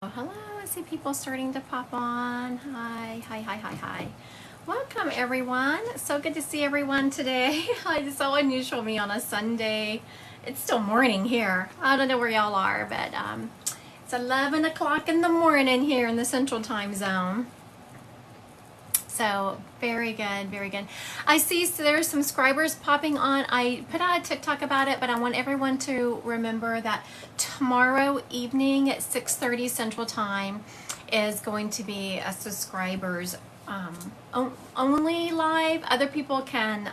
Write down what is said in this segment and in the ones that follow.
Hello, I see people starting to pop on. Hi. Welcome, everyone. So good to see everyone today. It's so unusual me on a Sunday. It's still morning here. I don't know where y'all are, but it's 11 o'clock in the morning here in the Central Time Zone. So very good. I see there's some subscribers popping on. I put out a TikTok about it, but I want everyone to remember that tomorrow evening at 6:30 Central Time is going to be a subscribers only live. Other people can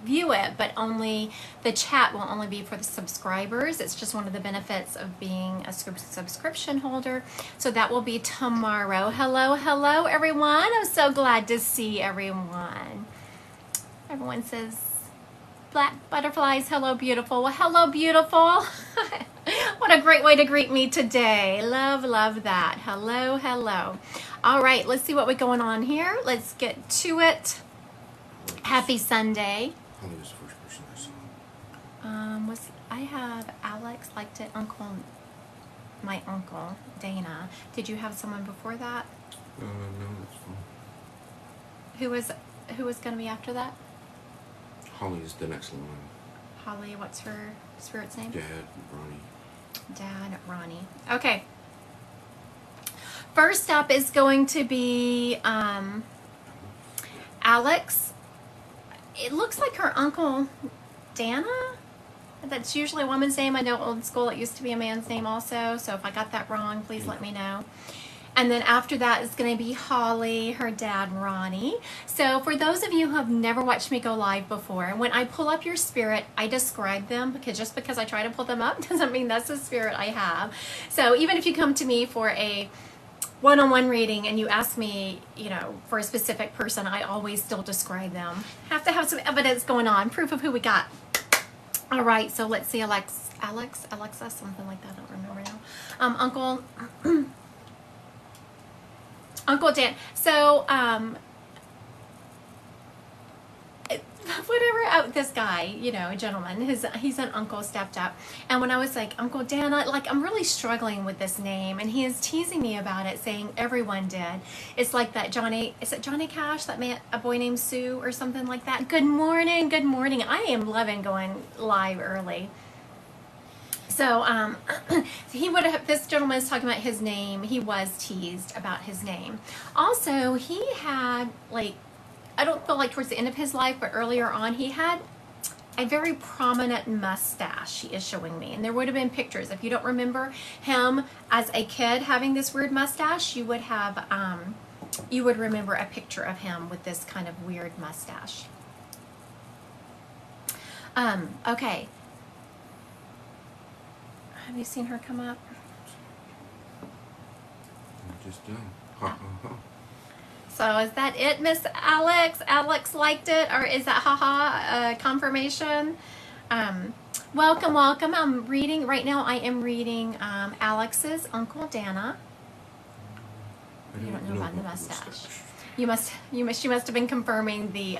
view it, but only the chat will only be for the subscribers. It's just one of the benefits of being a subscription holder. So that will be tomorrow. Hello everyone. I'm so glad to see everyone. Everyone says black butterflies. Hello beautiful. Well, hello beautiful. What a great way to greet me today. Love that. Hello. All right, let's see what we're going on here. Let's get to it. Happy Sunday. Holly was the first person I saw. I have Alex liked it, my uncle Dana. Did you have someone before that? No, that's fine. Who was going to be after that? Holly's the next line. Holly, what's her spirit's name? Dad, Ronnie. Okay. First up is going to be Alex. It looks like her uncle Dana. That's usually a woman's name. I know old school it used to be a man's name also. So if I got that wrong, please let me know. And then after that is going to be Holly, her dad Ronnie. So for those of you who have never watched me go live before, when I pull up your spirit, I describe them because just because I try to pull them up doesn't mean that's the spirit I have. So even if you come to me for a one-on-one reading and you ask me, for a specific person, I always still describe them. Have to have some evidence going on, proof of who we got. All right, so let's see, Alexa, something like that. I don't remember now. Uncle Dan. So, this guy, a gentleman, he's an uncle stepped up. And when I was like, Uncle Dan, I'm really struggling with this name. And he is teasing me about it, saying everyone did. It's like that is it Johnny Cash, a boy named Sue or something like that? Good morning. I am loving going live early. So this gentleman is talking about his name. He was teased about his name. Also, he had I don't feel like towards the end of his life, but earlier on, he had a very prominent mustache, he is showing me. And there would have been pictures. If you don't remember him as a kid having this weird mustache, you would remember a picture of him with this kind of weird mustache. Okay. Have you seen her come up? Just done. Ha. So is that it, Miss Alex? Alex liked it, or is that confirmation? Welcome. I'm reading right now. I am reading Alex's Uncle Dana. You don't know about the mustache. She must have been confirming the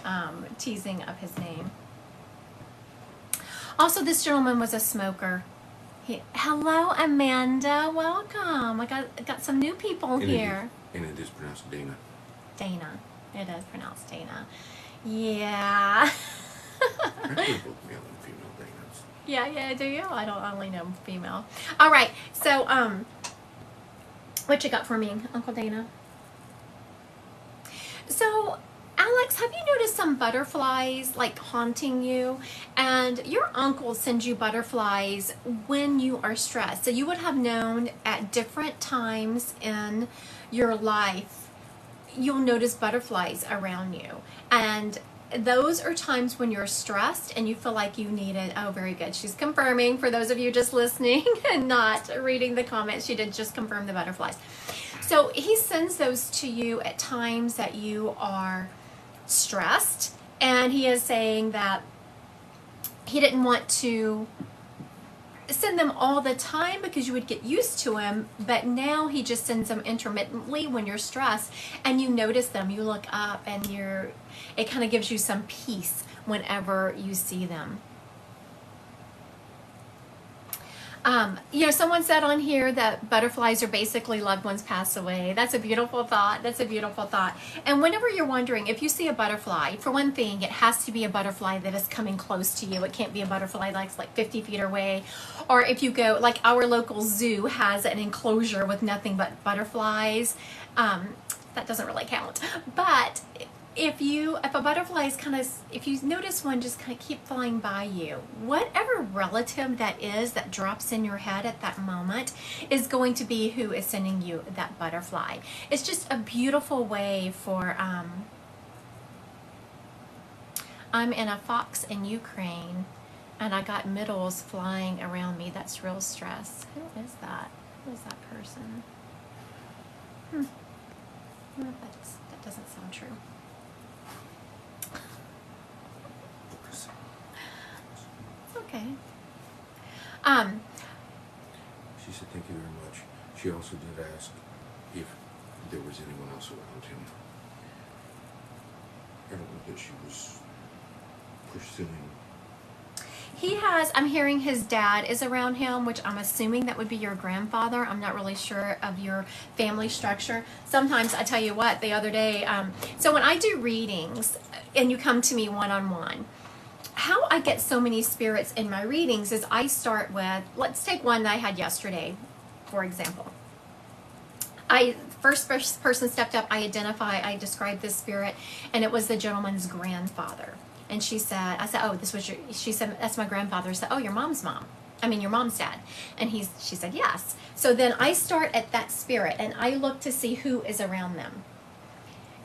teasing of his name. Also, this gentleman was a smoker. Hello, Amanda. Welcome. I got some new people here. And it is pronounced Dana. Dana. It is pronounced Dana. Yeah. Actually, both male and female Danas. Yeah, do you? I only know female. All right. So, what you got for me, Uncle Dana? So, Alex, have you noticed some butterflies haunting you? And your uncle sends you butterflies when you are stressed. So you would have known at different times in your life, you'll notice butterflies around you. And those are times when you're stressed and you feel like you need it. Oh, very good. She's confirming for those of you just listening and not reading the comments. She did just confirm the butterflies. So he sends those to you at times that you are stressed. And he is saying that he didn't want to send them all the time because you would get used to him, but now he just sends them intermittently when you're stressed and you notice them, you look up and it kind of gives you some peace whenever you see them. Someone said on here that butterflies are basically loved ones pass away. That's a beautiful thought. That's a beautiful thought. And whenever you're wondering, if you see a butterfly, for one thing, it has to be a butterfly that is coming close to you. It can't be a butterfly that's like 50 feet away. Or if you go, like our local zoo has an enclosure with nothing but butterflies. That doesn't really count. But if a butterfly is if you notice one just kind of keep flying by you, whatever relative that is that drops in your head at that moment is going to be who is sending you that butterfly. It's just a beautiful way for, I'm in a fox in Ukraine and I got middles flying around me. That's real stress. Who is that? Who is that person? No, that doesn't sound true. Okay. She said thank you very much. She also did ask if there was anyone else around him. I don't know that she was pursuing. I'm hearing his dad is around him, which I'm assuming that would be your grandfather. I'm not really sure of your family structure. Sometimes, I tell you what, the other day, so when I do readings and you come to me one-on-one, how I get so many spirits in my readings is I start with, let's take one that I had yesterday, for example. First person stepped up, I described this spirit, and it was the gentleman's grandfather. And I said, oh, she said, that's my grandfather. I said, oh, your mom's dad. And she said, yes. So then I start at that spirit, and I look to see who is around them.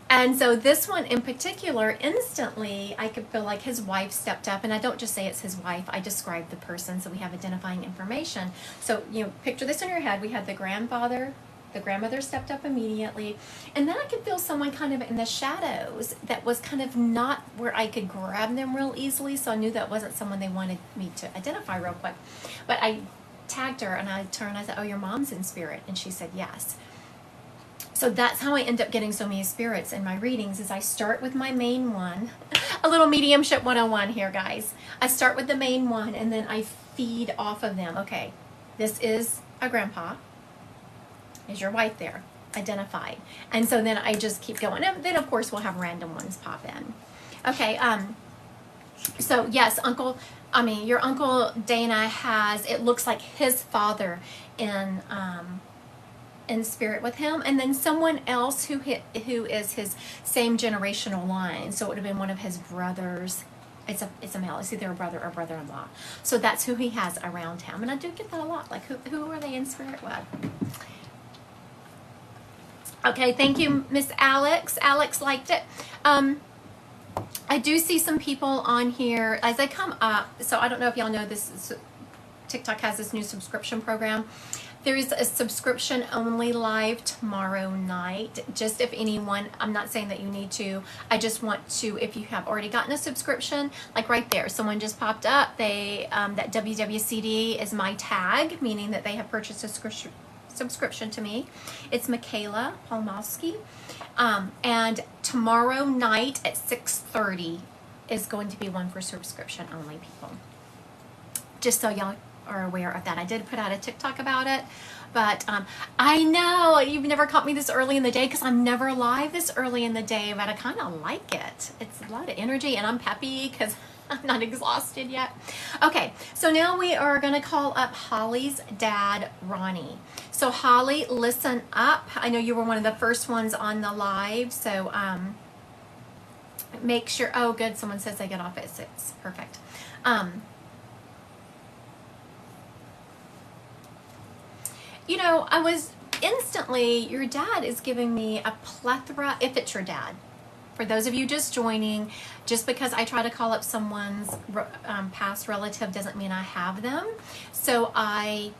And so this one in particular, instantly, I could feel like his wife stepped up. And I don't just say it's his wife. I describe the person, so we have identifying information. So, picture this in your head. We had the grandfather. The grandmother stepped up immediately. And then I could feel someone kind of in the shadows that was kind of not where I could grab them real easily. So I knew that wasn't someone they wanted me to identify real quick. But I tagged her, and I turned. I said, oh, your mom's in spirit. And she said, yes. So that's how I end up getting so many spirits in my readings, is I start with my main one. A little mediumship 101 here, guys. I start with the main one, and then I feed off of them. Okay, this is a grandpa. Is your wife there? Identified. And so then I just keep going. And then, of course, we'll have random ones pop in. Okay, so yes, your Uncle Dana has, it looks like his father in spirit with him, and then someone else who is his same generational line. So it would have been one of his brothers. It's a male. It's either a brother or brother-in-law. So that's who he has around him, and I do get that a lot. Like who are they in spirit with? Okay, thank you, Miss Alex. Alex liked it. I do see some people on here as they come up. So I don't know if y'all know this. TikTok has this new subscription program. There is a subscription only live tomorrow night. Just if anyone, I'm not saying that you need to. I just want to, if you have already gotten a subscription, like right there, someone just popped up. That WWCD is my tag, meaning that they have purchased a subscription to me. It's Michaela Palmowski. And tomorrow night at 6:30 is going to be one for subscription only people. Just so y'all are aware of that. I did put out a TikTok about it, but I know you've never caught me this early in the day because I'm never live this early in the day, but I kind of like it. It's a lot of energy, and I'm peppy because I'm not exhausted yet. Okay, so now we are going to call up Holly's dad, Ronnie. So Holly, listen up. I know you were one of the first ones on the live, so make sure, oh good, someone says they get off at 6. Perfect. I was instantly, your dad is giving me a plethora, if it's your dad. For those of you just joining, just because I try to call up someone's past relative doesn't mean I have them. So I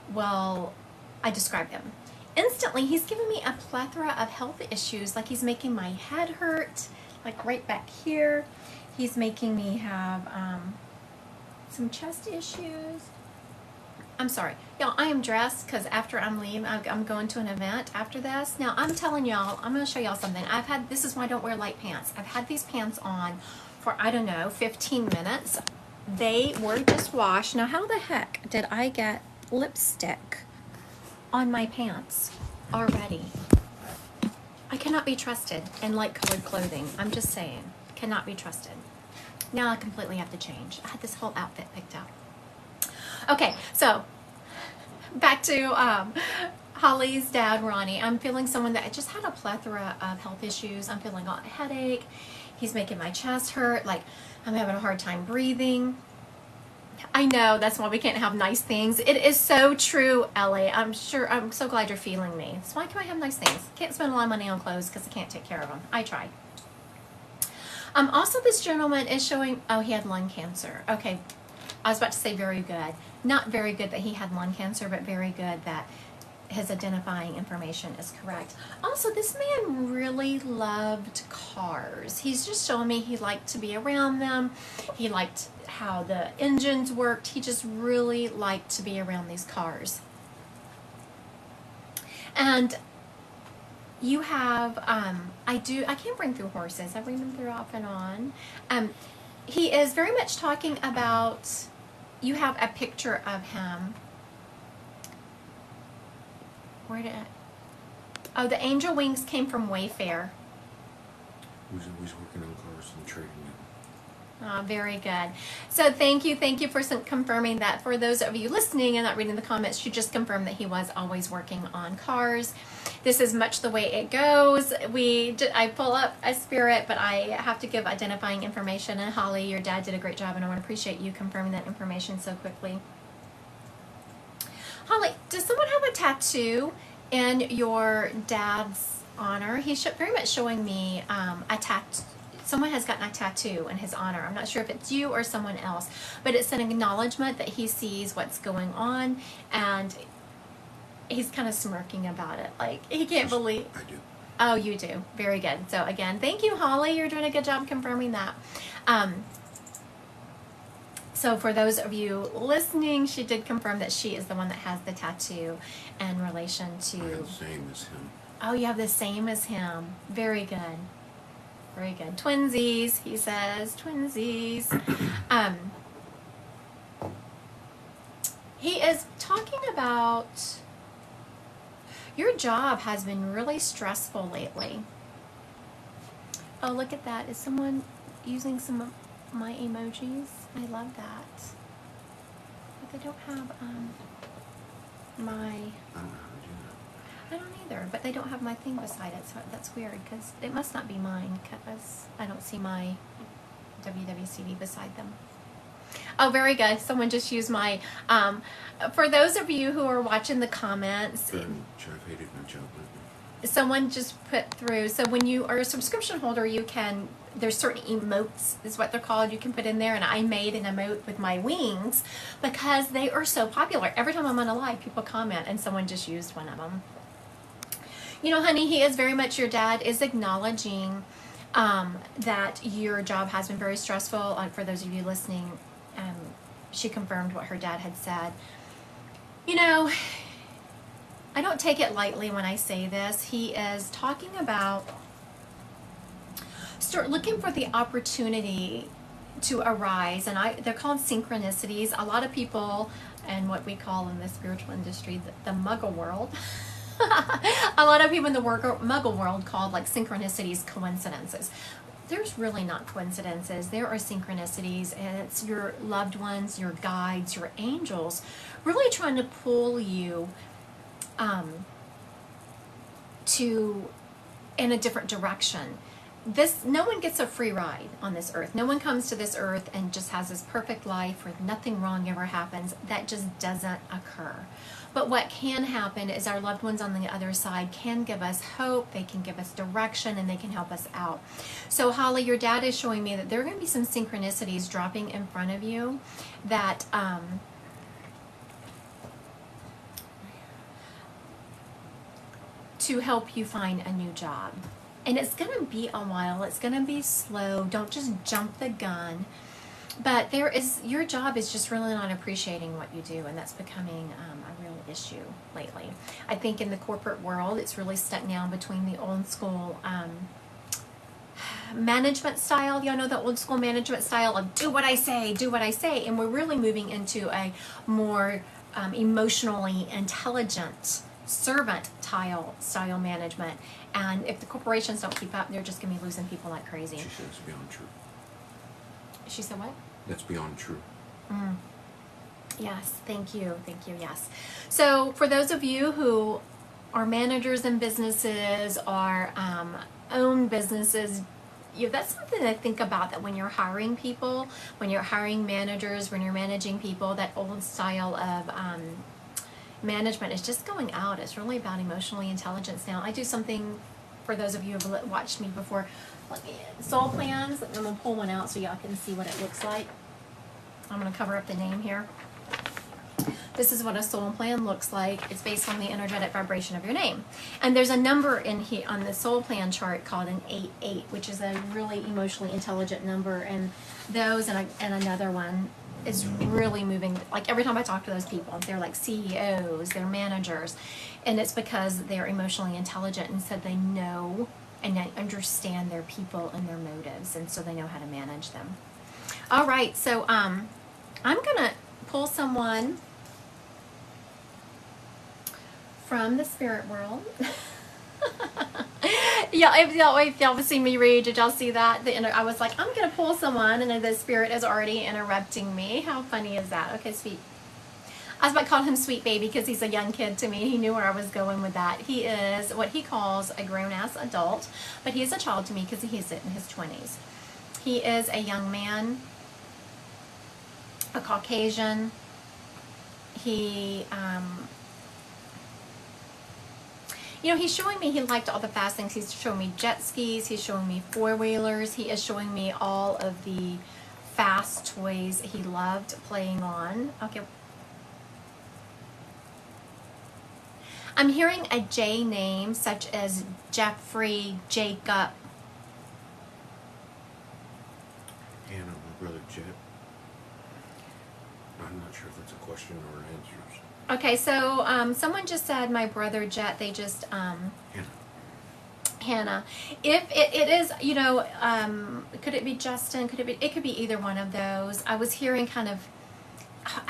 describe them. Instantly, he's giving me a plethora of health issues, like he's making my head hurt, like right back here. He's making me have some chest issues. I'm sorry. Y'all, I am dressed because after I'm leaving, I'm going to an event after this. Now, I'm telling y'all, I'm going to show y'all something. This is why I don't wear light pants. I've had these pants on for, 15 minutes. They were just washed. Now, how the heck did I get lipstick on my pants already. I cannot be trusted in light colored clothing. I'm just saying, cannot be trusted. Now I completely have to change. I had this whole outfit picked out. Okay, so back to Holly's dad, Ronnie. I'm feeling someone that just had a plethora of health issues. I'm feeling a headache. He's making my chest hurt. Like, I'm having a hard time breathing. I know, that's why we can't have nice things. It is so true, Ellie. I'm so glad you're feeling me. So why can't I have nice things? Can't spend a lot of money on clothes because I can't take care of them. I tried. Also, this gentleman is showing, oh, he had lung cancer. Okay, I was about to say very good. Not very good that he had lung cancer, but very good that his identifying information is correct. Also, this man really loved cars. He's just showing me he liked to be around them. He liked how the engines worked. He just really liked to be around these cars. And you have, I can't bring through horses. I bring them through off and on. He is very much talking about, you have a picture of him. Oh, the angel wings came from Wayfair. Who's always working on cars and trading them. Oh, very good. So thank you for confirming that. For those of you listening and not reading the comments, she just confirmed that he was always working on cars. This is much the way it goes. I pull up a spirit, but I have to give identifying information. And Holly, your dad did a great job, and I want to appreciate you confirming that information so quickly. Holly, does someone have a tattoo in your dad's honor? He's very much showing me a tattoo. Someone has gotten a tattoo in his honor. I'm not sure if it's you or someone else, but it's an acknowledgement that he sees what's going on, and he's kind of smirking about it. Like, he can't believe. I do. Oh, you do. Very good. So again, thank you, Holly. You're doing a good job confirming that. So for those of you listening, she did confirm that she is the one that has the tattoo in relation to... I have the same as him. Oh, you have the same as him. Very good. Very good. Twinsies, he says. Twinsies. He is talking about... Your job has been really stressful lately. Oh, look at that. Is someone using some of my emojis? I love that. But they don't have my... I don't know how to do that. I don't either, but they don't have my thing beside it, so that's weird, because it must not be mine, because I don't see my WWCD beside them. Oh, very good. Someone just used my... for those of you who are watching the comments... I've hated my job lately. Someone just put through, so when you are a subscription holder, you can, there's certain emotes, is what they're called, you can put in there, and I made an emote with my wings because they are so popular. Every time I'm on a live, people comment, and someone just used one of them. You know, honey, he is very much, your dad is acknowledging that your job has been very stressful. For those of you listening, she confirmed what her dad had said. You know, I don't take it lightly when I say this. He is talking about start looking for the opportunity to arise, and they're called synchronicities. A lot of people, and what we call in the spiritual industry, the muggle world, a lot of people in the muggle world called like synchronicities coincidences. There's really not coincidences. There are synchronicities, and it's your loved ones, your guides, your angels, really trying to pull you in a different direction. No one gets a free ride on this earth. No one comes to this earth and just has this perfect life where nothing wrong ever happens. That just doesn't occur. But what can happen is our loved ones on the other side can give us hope, they can give us direction, and they can help us out. So Holly, your dad is showing me that there are going to be some synchronicities dropping in front of you that to help you find a new job. And it's going to be a while. It's going to be slow. Don't just jump the gun. But your job is just really not appreciating what you do, and that's becoming a real issue lately. I think in the corporate world, it's really stuck now between the old school management style. Y'all know the old school management style of do what I say, and we're really moving into a more emotionally intelligent servant style management. And if the corporations don't keep up, they're just going to be losing people like crazy. She said it's beyond true. She said what? That's beyond true. Yes, thank you, yes. So for those of you who are managers in businesses, or own businesses, that's something to think about, that when you're hiring people, when you're hiring managers, when you're managing people, that old style of management is just going out. It's really about emotionally intelligence now. I do something, for those of you who have watched me before, soul plans. I'm going to pull one out so y'all can see what it looks like. I'm going to cover up the name here. This is what a soul plan looks like. It's based on the energetic vibration of your name. And there's a number in here on the soul plan chart called an 8-8, which is a really emotionally intelligent number. And those and another one is really moving. Like every time I talk to those people, they're like CEOs, they're managers. And it's because they're emotionally intelligent, and so they know and they understand their people and their motives. And so they know how to manage them. All right, so I'm going to pull someone from the spirit world. Yeah, if y'all have seen me read, did y'all see that? I was like, I'm going to pull someone, and the spirit is already interrupting me. How funny is that? Okay, sweet. I was about to call him Sweet Baby because he's a young kid to me. He knew where I was going with that. He is what he calls a grown-ass adult, but he is a child to me because he's in his 20s. He is a young man, a Caucasian. He, he's showing me he liked all the fast things. He's showing me jet skis. He's showing me four-wheelers. He is showing me all of the fast toys he loved playing on. Okay. I'm hearing a J name, such as Jeffrey, Jacob. Hannah, my brother Jet. I'm not sure if that's a question or an answer. Okay, so someone just said my brother Jet. They just Hannah. If it is, could it be Justin? It could be either one of those. I was hearing I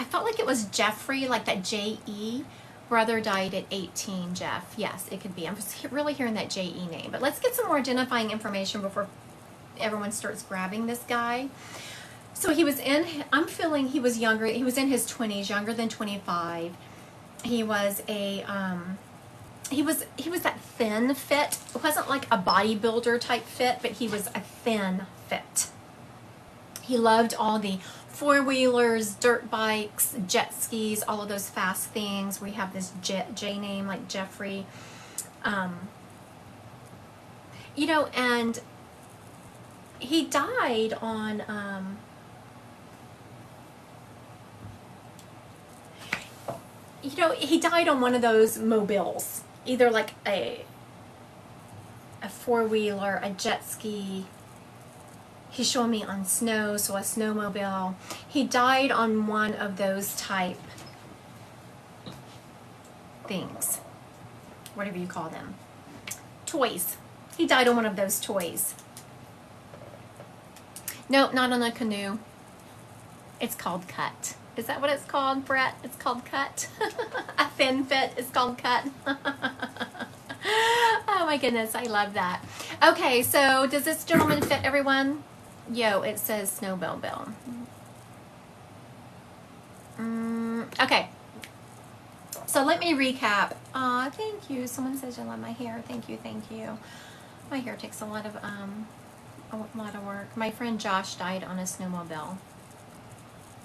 felt like it was Jeffrey, like that J-E. Brother died at 18, Jeff. Yes, it could be. I'm just really hearing that J-E name. But let's get some more identifying information before everyone starts grabbing this guy. So I'm feeling he was younger. He was in his 20s, younger than 25. He was he was that thin fit. It wasn't like a bodybuilder type fit, but he was a thin fit. He loved all the four-wheelers, dirt bikes, jet skis, all of those fast things. We have this J name like Jeffrey. And he died on he died on one of those mobiles, either like a four-wheeler, a jet ski. He's showing me on snow, so a snowmobile. He died on one of those type things, whatever you call them, toys. He died on one of those toys. Nope, not on a canoe. It's called cut. Is that what it's called, Brett? It's called cut. A thin fit is called cut. Oh my goodness, I love that. Okay, so does this gentleman fit everyone? Yo, it says snowmobile. Okay. So let me recap. Aw, thank you. Someone says you love my hair. Thank you, thank you. My hair takes a lot of work. My friend Josh died on a snowmobile.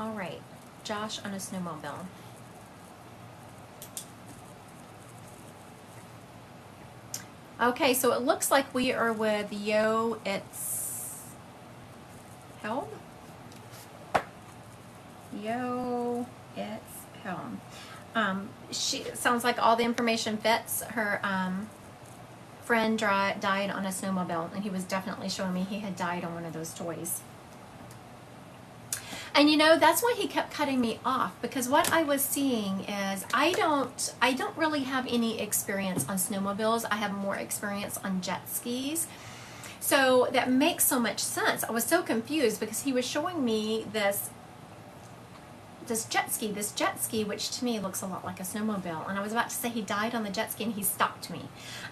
All right, Josh on a snowmobile. Okay, so it looks like we are with Yo, it's Helm? Yo, it's Helm. She sounds like all the information fits. Her friend died on a snowmobile, and he was definitely showing me he had died on one of those toys. And that's why he kept cutting me off, because what I was seeing is I don't really have any experience on snowmobiles. I have more experience on jet skis. So that makes so much sense. I was so confused because he was showing me this this jet ski, which to me looks a lot like a snowmobile. And I was about to say he died on the jet ski, and he stopped me.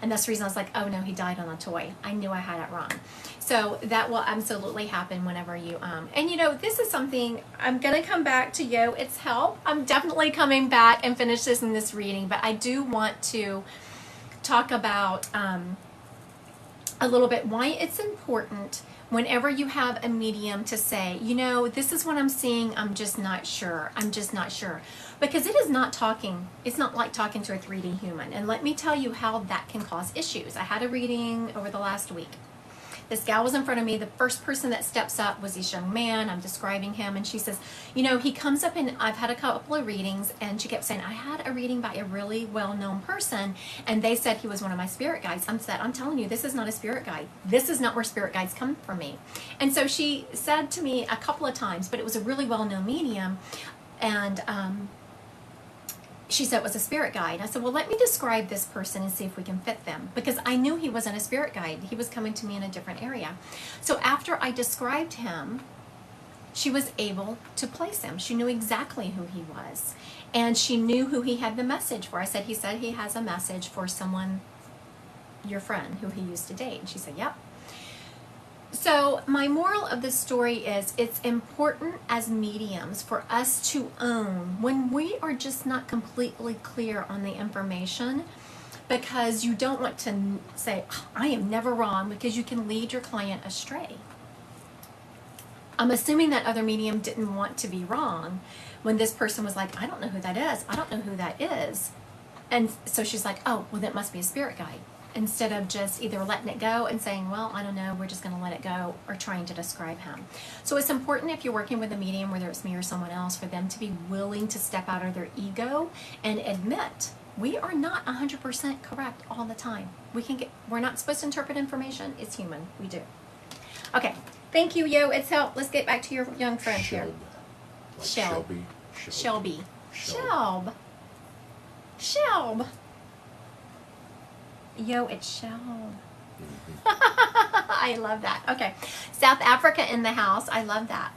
And that's the reason I was like, oh no, he died on a toy. I knew I had it wrong. So that will absolutely happen whenever you, and you know, this is something, I'm going to come back to you. It's help. I'm definitely coming back and finish this in this reading, but I do want to talk about a little bit why it's important whenever you have a medium to say, you know, this is what I'm seeing, I'm just not sure. I'm just not sure. Because it is not talking, it's not like talking to a 3D human. And let me tell you how that can cause issues. I had a reading over the last week. This gal was in front of me. The first person that steps up was this young man. I'm describing him, and she says, you know, he comes up, and I've had a couple of readings, and she kept saying, I had a reading by a really well-known person, and they said he was one of my spirit guides. I'm telling you, this is not a spirit guide. This is not where spirit guides come from me. And so she said to me a couple of times, but it was a really well-known medium, and she said it was a spirit guide. I said, well, let me describe this person and see if we can fit them, because I knew he wasn't a spirit guide. He was coming to me in a different area. So after I described him, she was able to place him. She knew exactly who he was, and she knew who he had the message for. I said, he said he has a message for someone, your friend, who he used to date. And she said, yep. So my moral of the story is, it's important as mediums for us to own when we are just not completely clear on the information, because you don't want to say, oh, I am never wrong, because you can lead your client astray. I'm assuming that other medium didn't want to be wrong when this person was like, I don't know who that is. I don't know who that is. And so she's like, oh, well, that must be a spirit guide. Instead of just either letting it go and saying, well, I don't know, we're just going to let it go, or trying to describe him. So it's important, if you're working with a medium, whether it's me or someone else, for them to be willing to step out of their ego and admit we are not 100% correct all the time. We're not supposed to interpret information. It's human. We do. Okay. Thank you, Yo. It's helped. Let's get back to your young friend here. Like Shelby. Shelby. Shelb. Yo, it's Shelb. Mm-hmm. I love that. Okay. South Africa in the house. I love that.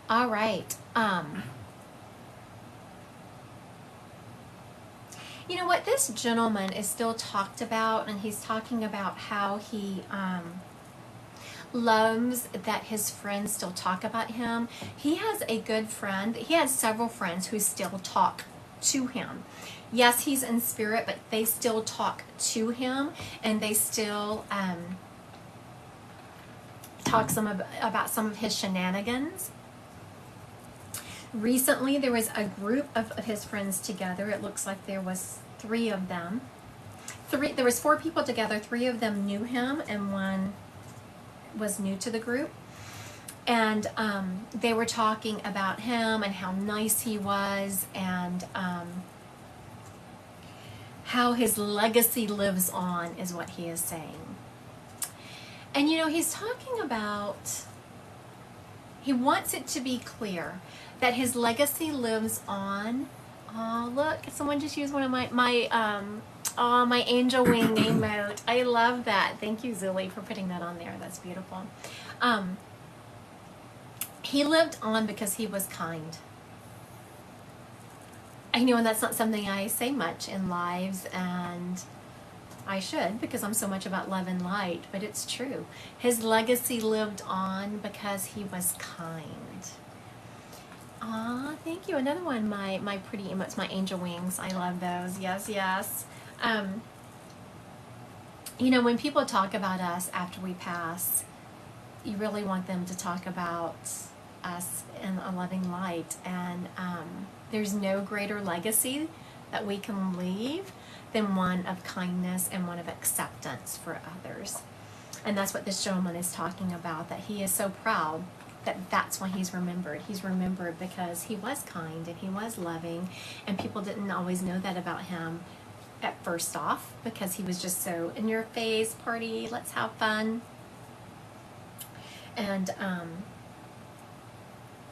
All right. You know what? This gentleman is still talked about, and he's talking about how he loves that his friends still talk about him. He has a good friend. He has several friends who still talk to him. Yes, he's in spirit, but they still talk to him, and they still talk about some of his shenanigans. Recently, there was a group of his friends together. It looks like there was 3 of them. There was 4 people together. 3 of them knew him, and 1 was new to the group. And they were talking about him and how nice he was, and how his legacy lives on, is what he is saying. And you know, he's talking about, he wants it to be clear that his legacy lives on. Oh, look, someone just used one of my angel wing emote. I love that. Thank you, Zilly, for putting that on there. That's beautiful. He lived on because he was kind. I know, and that's not something I say much in lives, and I should, because I'm so much about love and light, but it's true. His legacy lived on because he was kind. Aw, thank you. Another one, my pretty emotes, my angel wings. I love those. Yes, yes. You know, when people talk about us after we pass, you really want them to talk about us in a loving light, and there's no greater legacy that we can leave than one of kindness and one of acceptance for others. And that's what this gentleman is talking about, that he is so proud that that's why he's remembered. He's remembered because he was kind and he was loving, and people didn't always know that about him at first off, because he was just so in your face, party, let's have fun. And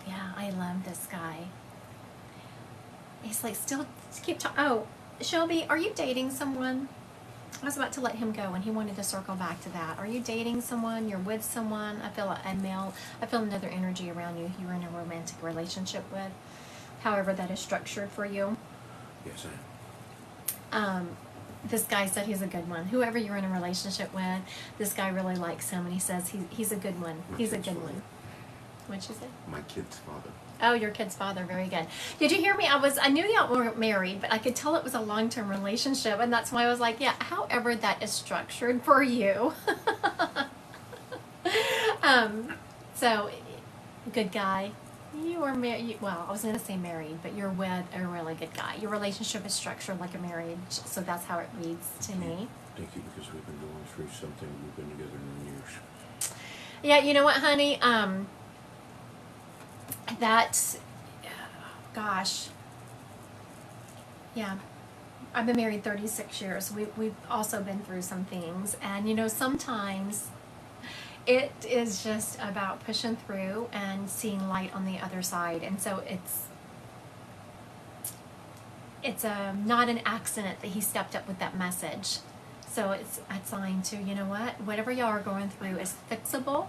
yeah, I love this guy. He's like, still keep talking. Oh, Shelby, are you dating someone? I was about to let him go, and he wanted to circle back to that. Are you dating someone? You're with someone? I feel a male. I feel another energy around you. You're in a romantic relationship with, however that is structured for you. Yes, I am. This guy said he's a good one. Whoever you're in a relationship with, this guy really likes him, and he says he's a good one. He's a good one. What'd you say? My kid's father. Oh, your kid's father. Very good. Did you hear me? I knew y'all weren't married, but I could tell it was a long-term relationship, and that's why I was like, yeah, however that is structured for you. So, good guy. You are married. Well, I was going to say married, but you're with a really good guy. Your relationship is structured like a marriage, so that's how it reads to me. Thank you, because we've been going through something. We've been together 9 years. Yeah, you know what, honey? That, gosh, yeah, I've been married 36 years. We've also been through some things, and you know, sometimes it is just about pushing through and seeing light on the other side. And so it's not an accident that he stepped up with that message. So it's a sign to, you know what, whatever y'all are going through is fixable.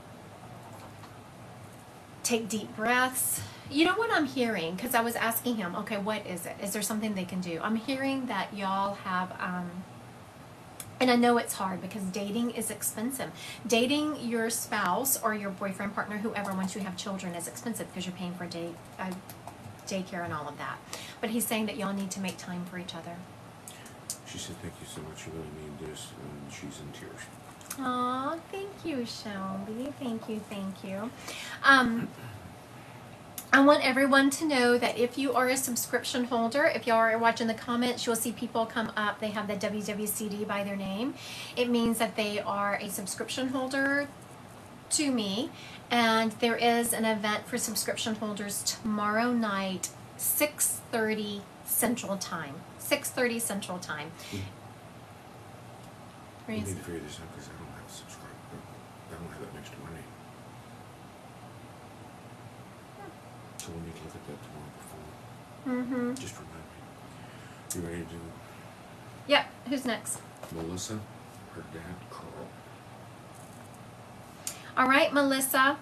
Take deep breaths. You know what I'm hearing? Because I was asking him, okay, what is it? Is there something they can do? I'm hearing that y'all have, and I know it's hard because dating is expensive. Dating your spouse or your boyfriend, partner, whoever, once you have children, is expensive because you're paying for daycare and all of that. But he's saying that y'all need to make time for each other. She said, thank you so much. You really mean this. And she's in tears. Aw, thank you, Shelby. Thank you, thank you. I want everyone to know that if you are a subscription holder, if you are watching the comments, you'll see people come up. They have the WWCD by their name. It means that they are a subscription holder to me. And there is an event for subscription holders tomorrow night, 6:30 Central Time. 6:30 Central Time. We need to figure this out because I don't have a subscriber. I don't have it next to my name. So we need to look at that tomorrow before. Mm-hmm. Just remind me. You ready to do Yep. Who's next? Melissa, her dad, Carl. All right, Melissa.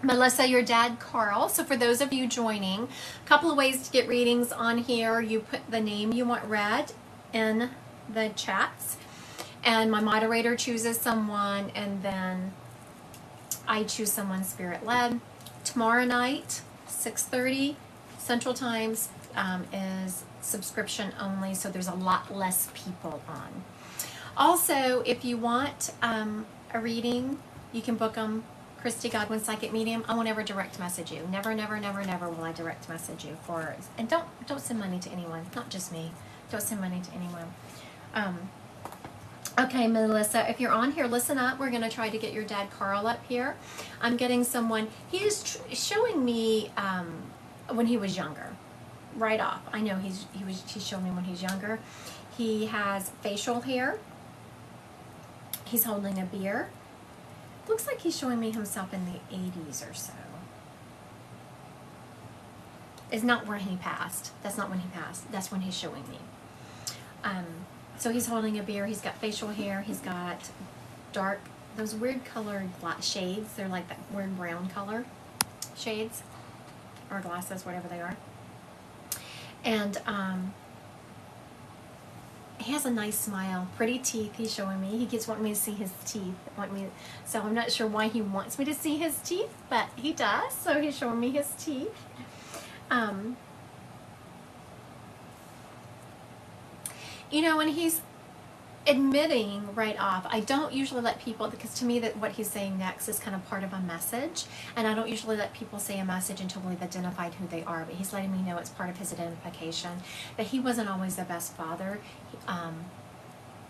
Melissa, your dad, Carl. So for those of you joining, a couple of ways to get readings on here. You put the name you want read in the chats, and my moderator chooses someone, and then I choose someone spirit-led. Tomorrow night, 6:30 Central Times, is subscription only, so there's a lot less people on. Also, if you want a reading, you can book them. Christy Godwin, Psychic Medium. I won't ever direct message you. Never, never, never, never will I direct message you for. And don't send money to anyone. Not just me. Don't send money to anyone. Okay, Melissa, if you're on here, listen up. We're going to try to get your dad, Carl, up here. I'm getting someone. He is showing me when he was younger. Right off. I know he's showing me when he's younger. He has facial hair. He's holding a beer. Looks like he's showing me himself in the 80s or so. It's not where he passed. That's not when he passed. That's when he's showing me. So he's holding a beer. He's got facial hair. He's got dark, those weird colored shades. They're like that weird brown color shades or glasses, whatever they are. And he has a nice smile, pretty teeth. He's showing me. He keeps wanting me to see his teeth. So I'm not sure why he wants me to see his teeth, but he does. So he's showing me his teeth. You know, and he's admitting right off. I don't usually let people, because to me that what he's saying next is kind of part of a message, and I don't usually let people say a message until we've identified who they are, but he's letting me know it's part of his identification, that he wasn't always the best father,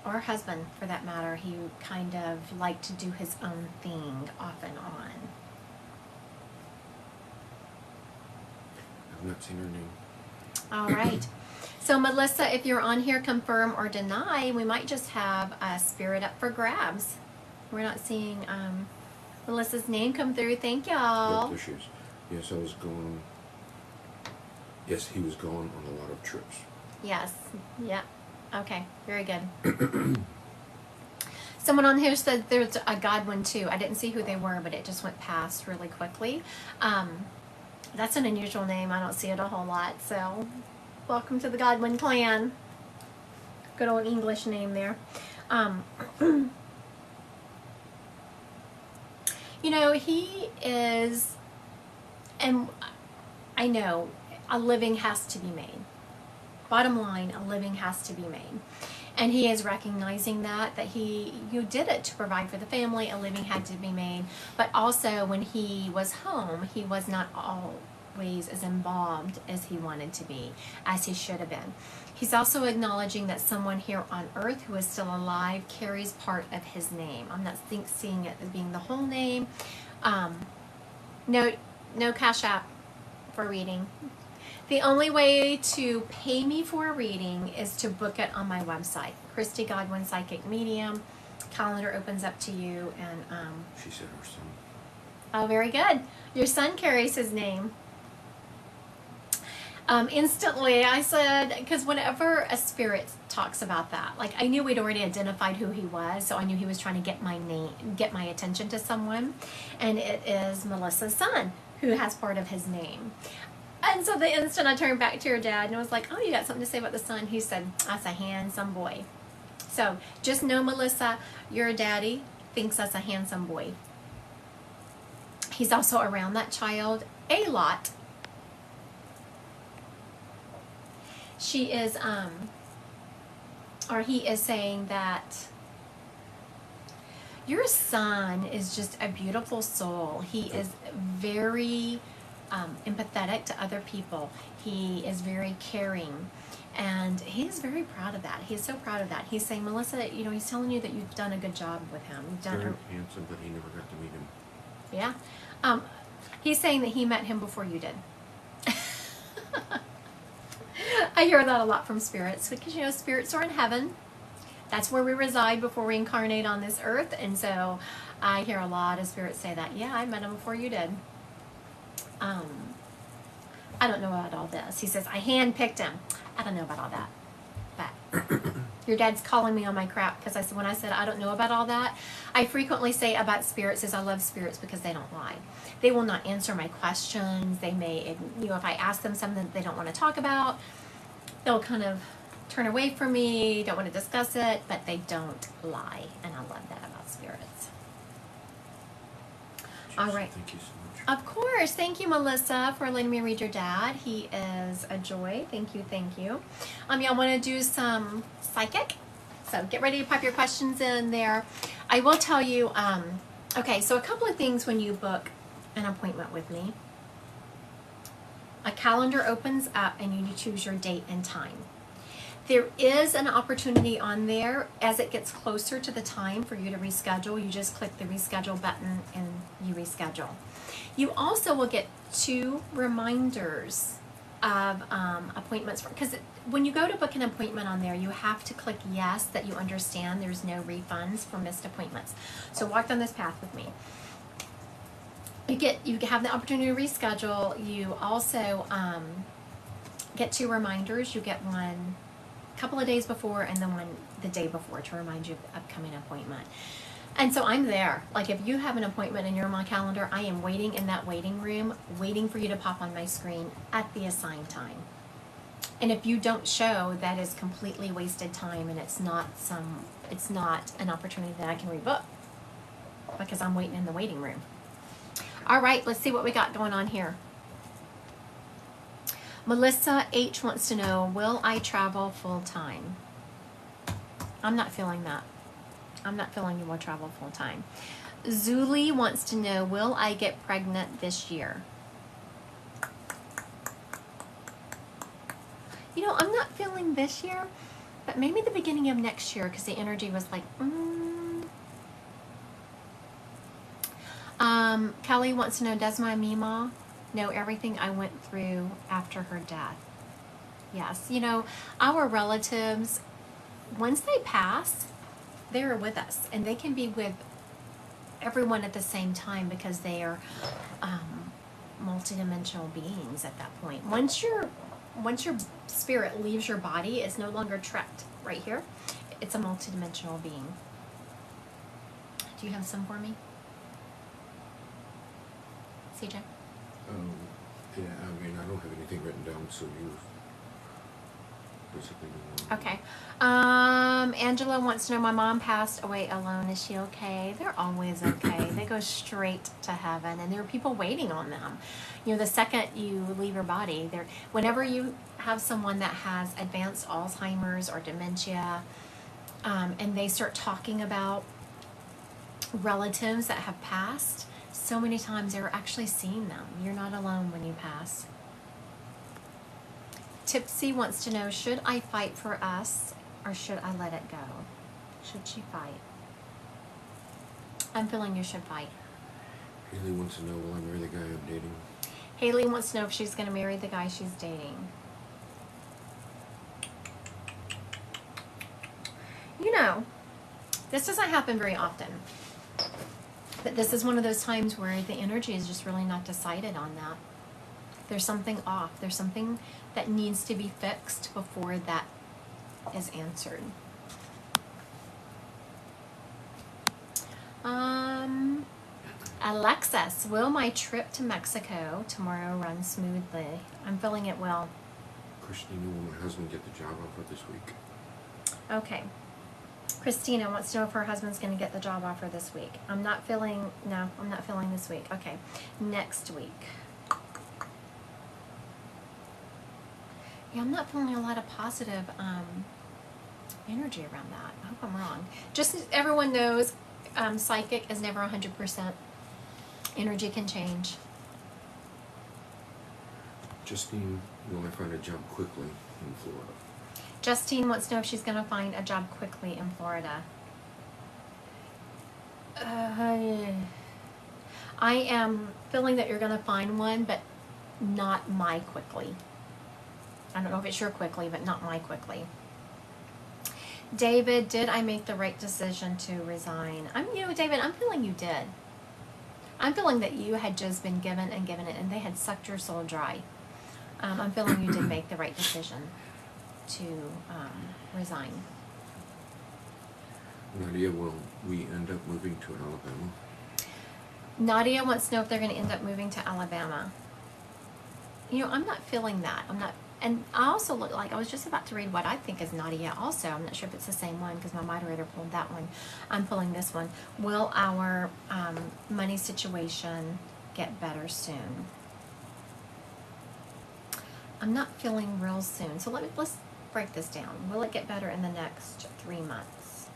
or husband for that matter. He kind of liked to do his own thing off and on. I've not seen her name. All right. So Melissa, if you're on here, confirm or deny. We might just have a spirit up for grabs. We're not seeing Melissa's name come through. Thank y'all. Yep, there she is. Yes, I was going. Yes, he was going on a lot of trips. Yes. Yeah. Okay, very good. Someone on here said there's a God one too. I didn't see who they were, but it just went past really quickly. That's an unusual name. I don't see it a whole lot. So, welcome to the Godwin clan. Good old English name there. You know, he is, and I know a living has to be made. Bottom line, a living has to be made. And he is recognizing that you did it to provide for the family, a living had to be made. But also when he was home, he was not always as involved as he wanted to be, as he should have been. He's also acknowledging that someone here on earth who is still alive carries part of his name. I'm not seeing it as being the whole name. No Cash App for reading. The only way to pay me for a reading is to book it on my website, Christy Godwin Psychic Medium. Calendar opens up to you, and She said her son. oh, very good. Your son carries his name. Instantly, I said, because whenever a spirit talks about that, like I knew we'd already identified who he was, so I knew he was trying to get my attention to someone, and it is Melissa's son who has part of his name. And so the instant I turned back to your dad and I was like, oh, you got something to say about the son? He said, that's a handsome boy. So just know, Melissa, your daddy thinks that's a handsome boy. He's also around that child a lot. She is, or he is saying that your son is just a beautiful soul. He is very empathetic to other people. He is very caring, and he's very proud of that. He's so proud of that. He's saying, Melissa, you know, he's telling you that you've done a good job with him. You've done Very handsome, but he never got to meet him. Yeah. He's saying that he met him before you did. I hear that a lot from spirits because, you know, spirits are in heaven. That's where we reside before we incarnate on this earth. And so I hear a lot of spirits say that, yeah, I met him before you did. I don't know about all this. He says, I handpicked him. I don't know about all that. But your dad's calling me on my crap because when I said I don't know about all that, I frequently say about spirits is I love spirits because they don't lie. They will not answer my questions. They may, you know, if I ask them something that they don't want to talk about, they'll kind of turn away from me, don't want to discuss it, but they don't lie. And I love that about spirits. All right. Thank you so much. Of course. Thank you, Melissa, for letting me read your dad. He is a joy. Thank you. Thank you. Y'all want to do some psychic? So get ready to pop your questions in there. I will tell you, okay, so a couple of things when you book an appointment with me. A calendar opens up and you choose your date and time. There is an opportunity on there as it gets closer to the time for you to reschedule. You just click the reschedule button and you reschedule. You also will get 2 reminders of appointments, because when you go to book an appointment on there, you have to click yes, that you understand there's no refunds for missed appointments. So walk down this path with me. You have the opportunity to reschedule. You also get 2 reminders. You get one a couple of days before and then one the day before to remind you of the upcoming appointment. And so I'm there. Like if you have an appointment and you're on my calendar, I am waiting in that waiting room, waiting for you to pop on my screen at the assigned time. And if you don't show, that is completely wasted time, and it's not an opportunity that I can rebook because I'm waiting in the waiting room. All right, let's see what we got going on here. Melissa H wants to know, will I travel full time? I'm not feeling that. I'm not feeling you will travel full time. Zuli wants to know, will I get pregnant this year? You know, I'm not feeling this year, but maybe the beginning of next year, because the energy was like, Kelly wants to know, does my Mima know everything I went through after her death? Yes. You know, our relatives, once they pass, they're with us, and they can be with everyone at the same time because they are multidimensional beings at that point. Once once your spirit leaves your body, it's no longer trapped right here. It's a multidimensional being. Do you have some for me, CJ? Yeah, I mean, I don't have anything written down, so you basically do one. Okay. Angela wants to know, my mom passed away alone. Is she okay? They're always okay. They go straight to heaven, and there are people waiting on them. You know, the second you leave your body, whenever you have someone that has advanced Alzheimer's or dementia, and they start talking about relatives that have passed, so many times they're actually seeing them. You're not alone when you pass. Tipsy wants to know, should I fight for us or should I let it go? Should she fight? I'm feeling you should fight. Haley wants to know, will I marry the guy I'm dating? Haley wants to know if she's going to marry the guy she's dating. You know, this doesn't happen very often. But this is one of those times where the energy is just really not decided on that. There's something off. There's something that needs to be fixed before that is answered. Alexis, will my trip to Mexico tomorrow run smoothly? I'm feeling it will. Christy, will my husband get the job offer this week? Okay. Christina wants to know if her husband's going to get the job offer this week. I'm not feeling this week. Okay. Next week. Yeah, I'm not feeling a lot of positive energy around that. I hope I'm wrong. Just as everyone knows, psychic is never 100%. Energy can change. Justine, will I find a job quickly in Florida? Justine wants to know if she's going to find a job quickly in Florida. I am feeling that you're going to find one, but not my quickly. I don't know if it's your quickly, but not my quickly. David, did I make the right decision to resign? David, I'm feeling you did. I'm feeling that you had just been given and given it, and they had sucked your soul dry. I'm feeling you did make the right decision to resign. Nadia, will we end up moving to Alabama? Nadia wants to know if they're going to end up moving to Alabama. I'm not feeling that. And I also look like I was just about to read what I think is Nadia also. I'm not sure if it's the same one because my moderator pulled that one. I'm pulling this one. Will our money situation get better soon? I'm not feeling real soon. So let's break this down. Will it get better in the next 3 months?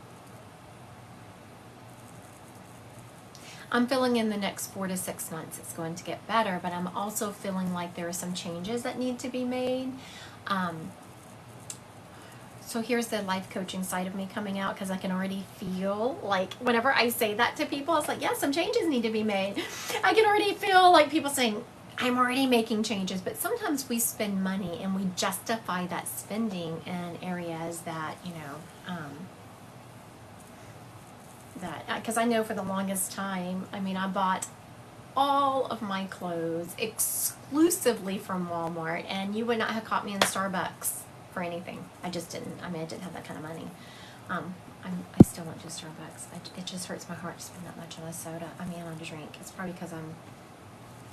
I'm feeling in the next 4 to 6 months it's going to get better, but I'm also feeling like there are some changes that need to be made. So here's the life coaching side of me coming out, because I can already feel like whenever I say that to people, it's like, yes, some changes need to be made. I can already feel like people saying, I'm already making changes, but sometimes we spend money and we justify that spending in areas that, because I know for the longest time, I bought all of my clothes exclusively from Walmart, and you would not have caught me in Starbucks for anything. I just didn't. I didn't have that kind of money. I still don't do Starbucks. It just hurts my heart to spend that much on a soda. On a drink. It's probably because I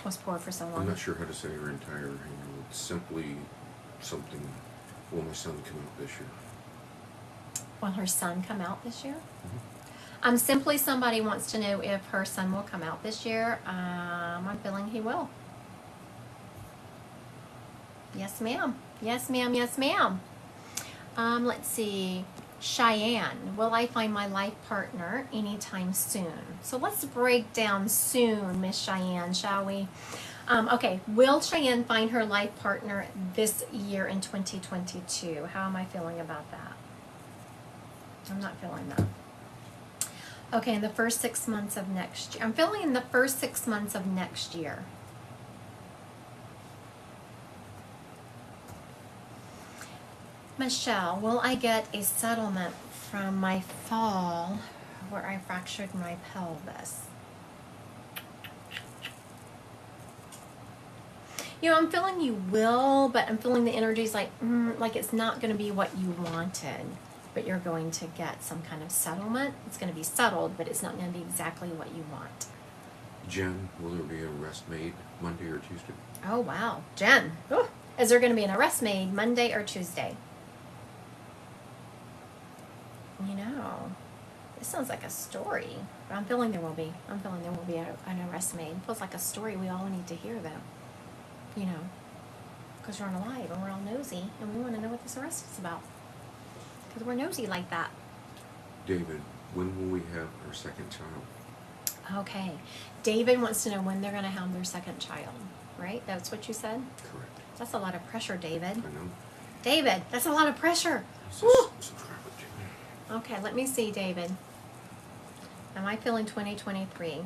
was poor for so long. I'm not sure how to say your entire handle. It's simply something. Will my son come out this year? Will her son come out this year? Mm-hmm. Simply somebody wants to know if her son will come out this year. I'm feeling he will. Yes, ma'am. Yes, ma'am. Yes, ma'am. Let's see. Cheyenne, will I find my life partner anytime soon? So let's break down soon, Miss Cheyenne, shall we? Okay, will Cheyenne find her life partner this year in 2022? How am I feeling about that? I'm not feeling that. Okay, in the first 6 months of next year. I'm feeling in the first 6 months of next year. Michelle, will I get a settlement from my fall where I fractured my pelvis? You know, I'm feeling you will, but I'm feeling the energy's like it's not going to be what you wanted, but you're going to get some kind of settlement. It's going to be settled, but it's not going to be exactly what you want. Jen, will there be an arrest made Monday or Tuesday? Oh, wow. Jen, ooh, is there going to be an arrest made Monday or Tuesday? You know, this sounds like a story, but I'm feeling there will be. I'm feeling there will be an arrest made. It feels like a story we all need to hear, though. You know, because you're on a live and we're all nosy and we want to know what this arrest is about. Because we're nosy like that. David, when will we have our second child? Okay. David wants to know when they're going to have their second child, right? That's what you said? Correct. That's a lot of pressure, David. I know. David, that's a lot of pressure. Subscriber, Jimmy. Okay, let me see, David. Am I feeling 2023?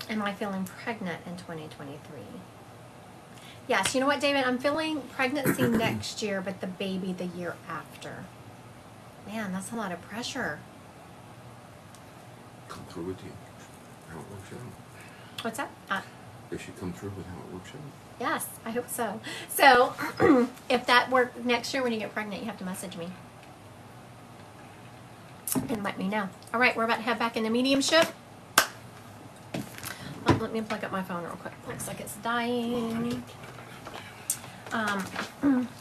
Am I feeling pregnant in 2023? Yes, you know what, David? I'm feeling pregnancy next year, but the baby the year after. Man, that's a lot of pressure. Come through with you. How it works out. What's that? They should come through with how it works out. Yes, I hope so. So, if that worked next year when you get pregnant, you have to message me and let me know. All right, we're about to head back into mediumship. Let me plug up my phone real quick. Looks like it's dying.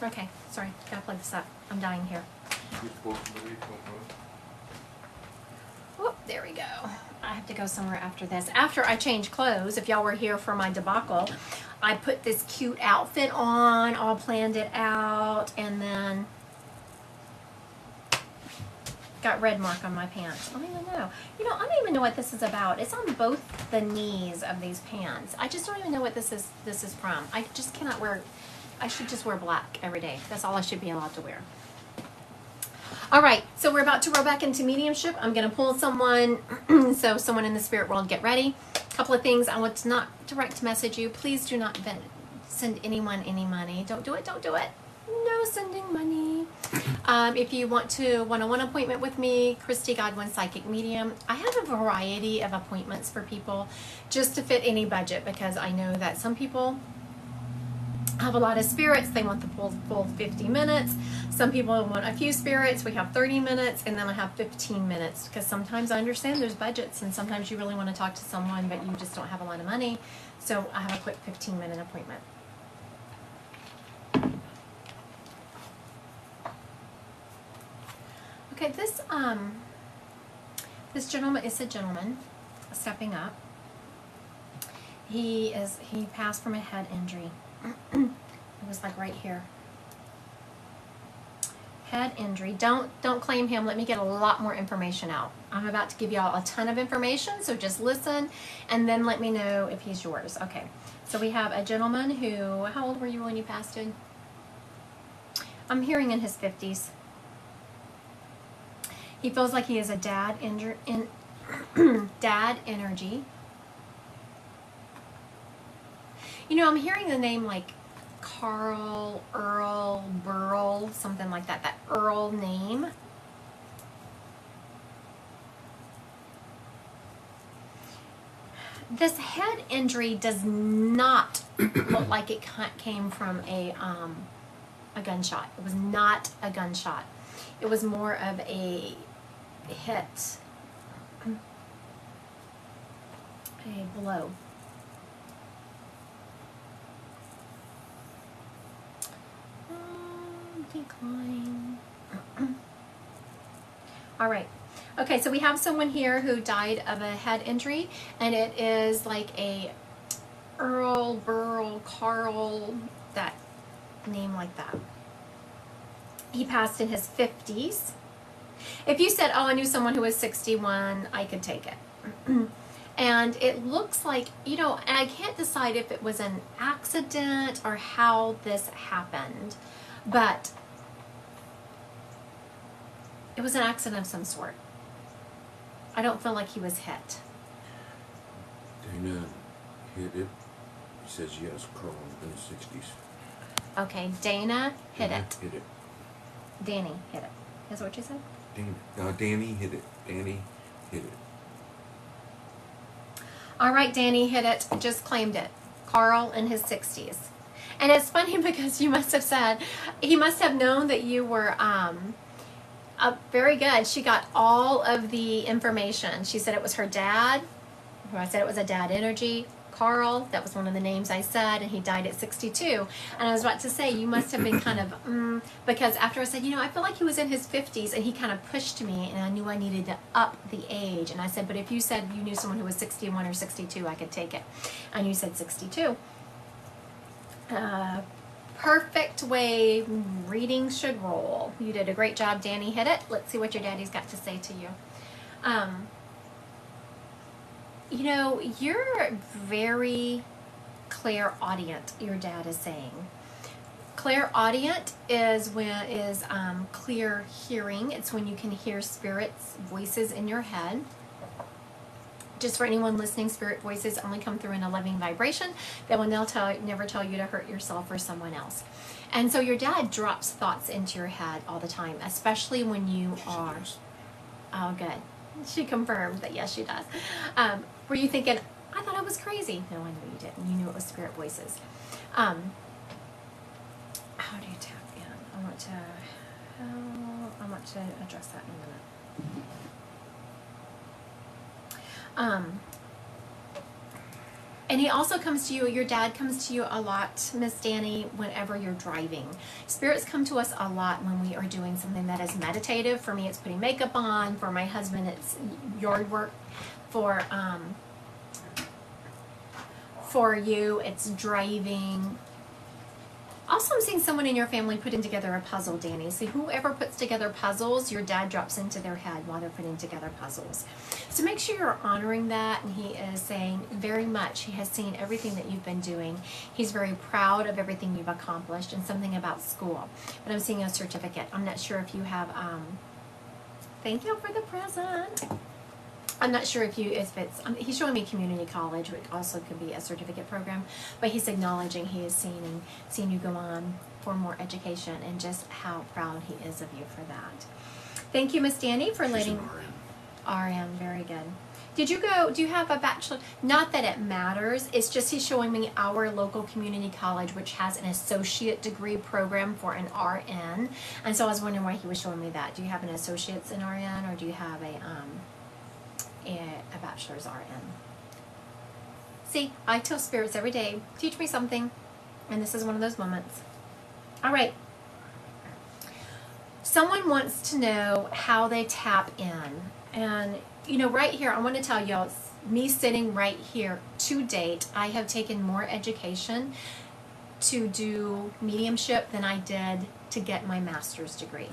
Okay, sorry, gotta plug this up. I'm dying here. Whoop, there we go. I have to go somewhere after this. After I change clothes, if y'all were here for my debacle, I put this cute outfit on, all planned it out, and then got red mark on my pants. I don't even know. You know, I don't even know what this is about. It's on both the knees of these pants. I just don't even know what this is from. I just cannot wear, I should just wear black every day. That's all I should be allowed to wear. All right, so we're about to roll back into mediumship. I'm going to pull someone, so someone in the spirit world, get ready. A couple of things. I want to not direct message you. Please do not send anyone any money. Don't do it. Don't do it. No sending money. If you want to one-on-one appointment with me, Christy Godwin Psychic Medium. I have a variety of appointments for people just to fit any budget, because I know that some people have a lot of spirits. They want the full 50 minutes. Some people want a few spirits. We have 30 minutes, and then I have 15 minutes, because sometimes I understand there's budgets, and sometimes you really want to talk to someone, but you just don't have a lot of money. So I have a quick 15-minute appointment. Okay, this gentleman is a gentleman stepping up. He passed from a head injury. It was like right here. Head injury. Don't claim him. Let me get a lot more information out. I'm about to give y'all a ton of information, so just listen and then let me know if he's yours. Okay. So we have a gentleman who, how old were you when you passed in? I'm hearing in his 50s. He feels like he is a dad dad energy. You know, I'm hearing the name like Carl, Earl, Burl, something like that. That Earl name. This head injury does not look like it came from a gunshot. It was not a gunshot. It was more of a hit, a blow. Decline. All right. Okay, so we have someone here who died of a head injury, and it is like a Earl, Burl, Carl, that name like that. He passed in his 50s. If you said, oh, I knew someone who was 61, I could take it. And it looks like, you know, and I can't decide if it was an accident or how this happened, but it was an accident of some sort. I don't feel like he was hit. Dana hit it. He says yes, Carl in the 60s. Okay, Dana hit Dana it. hit it. Danny hit it. Is that what you said? Danny hit it. Danny hit it. All right, Danny hit it, just claimed it. Carl in his 60s. And it's funny because you must have said, he must have known that you were very good. She got all of the information. She said it was her dad. I said it was a dad energy. Carl, that was one of the names I said, and he died at 62. And I was about to say, you must have been kind of, because after I said, I feel like he was in his 50s, and he kind of pushed me, and I knew I needed to up the age. And I said, but if you said you knew someone who was 61 or 62, I could take it. And you said 62. Perfect way readings should roll. You did a great job, Danny. Hit it. Let's see what your daddy's got to say to you. You're very clairaudient, your dad is saying. Clairaudient is clear hearing. It's when you can hear spirits' voices in your head. Just for anyone listening, spirit voices only come through in a loving vibration. That when they'll never tell you to hurt yourself or someone else. And so your dad drops thoughts into your head all the time, especially when you are. Oh, good. She confirmed that yes, she does. Were you thinking, I thought I was crazy? No, I know you didn't. You knew it was spirit voices. How do you tap in? I want to address that in a minute. And he also comes to you, your dad comes to you a lot, Miss Danny, whenever you're driving. Spirits come to us a lot when we are doing something that is meditative. For me, it's putting makeup on. For my husband, it's yard work. For you, it's driving. Also, I'm seeing someone in your family putting together a puzzle, Danny. See, whoever puts together puzzles, your dad drops into their head while they're putting together puzzles. So make sure you're honoring that. And he is saying very much, he has seen everything that you've been doing. He's very proud of everything you've accomplished and something about school. But I'm seeing a certificate. I'm not sure if you have, thank you for the present. I'm not sure if it's, he's showing me community college, which also could be a certificate program, but he's acknowledging he is seeing you go on for more education and just how proud he is of you for that. Thank you, Miss Danny, for letting. RN, very good. Do you have a bachelor? Not that it matters, it's just he's showing me our local community college, which has an associate degree program for an RN, and so I was wondering why he was showing me that. Do you have an associate's in RN, or do you have a bachelor's RN? See, I tell spirits every day, teach me something, and this is one of those moments. All right. Someone wants to know how they tap in. And, right here, I want to tell y'all, me sitting right here to date, I have taken more education to do mediumship than I did to get my master's degree.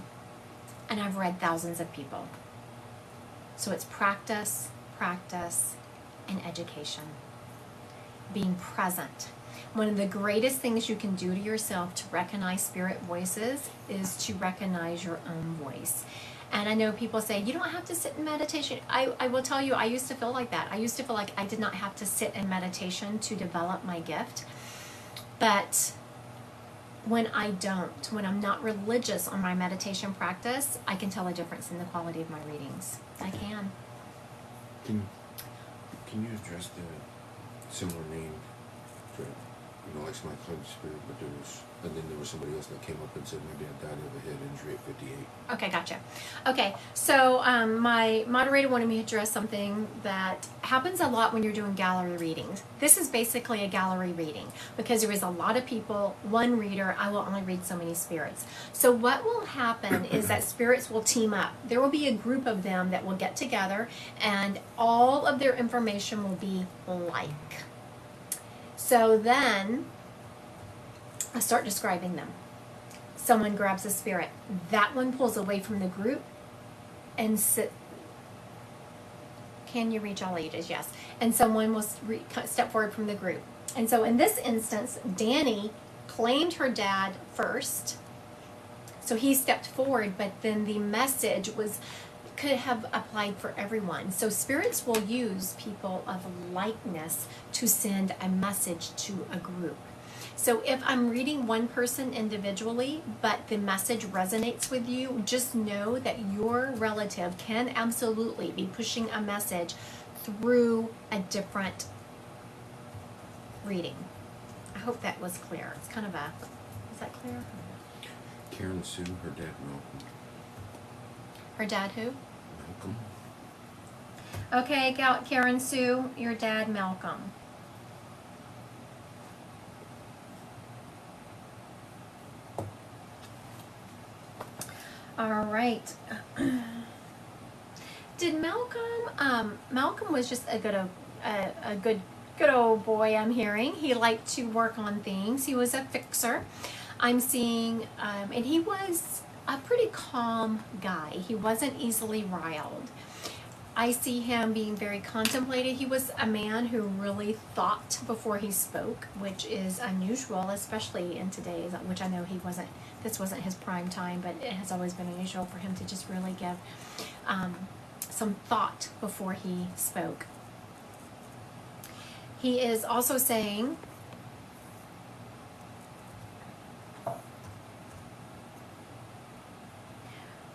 And I've read thousands of people. So it's practice, and education. Being present. One of the greatest things you can do to yourself to recognize spirit voices is to recognize your own voice. And I know people say, you don't have to sit in meditation. I will tell you, I used to feel like that. I used to feel like I did not have to sit in meditation to develop my gift. But when I'm not religious on my meditation practice, I can tell a difference in the quality of my readings. I can. Can you address the similar name to, like my club spirit, and then there was somebody else that came up and said my dad died of a head injury at 58. Okay, gotcha. Okay, so my moderator wanted me to address something that happens a lot when you're doing gallery readings. This is basically a gallery reading because there is a lot of people, one reader, I will only read so many spirits. So what will happen is that spirits will team up. There will be a group of them that will get together and all of their information will be like. So then I start describing them. Someone grabs a spirit. That one pulls away from the group and sit. Can you reach all ages? Yes. And someone will step forward from the group. And so in this instance, Danny claimed her dad first. So he stepped forward, but then the message could have applied for everyone. So spirits will use people of likeness to send a message to a group. So if I'm reading one person individually, but the message resonates with you, just know that your relative can absolutely be pushing a message through a different reading. I hope that was clear. It's kind of a, is that clear? Karen Sue, her dad Malcolm. Her dad who? Malcolm. Okay, Karen Sue, your dad Malcolm. All right. Did Malcolm was just a good old boy, I'm hearing. He liked to work on things. He was a fixer. I'm seeing, and he was a pretty calm guy. He wasn't easily riled. I see him being very contemplated. He was a man who really thought before he spoke, which is unusual, especially in today's, which I know this wasn't his prime time, but it has always been unusual for him to just really give some thought before he spoke. He is also saying,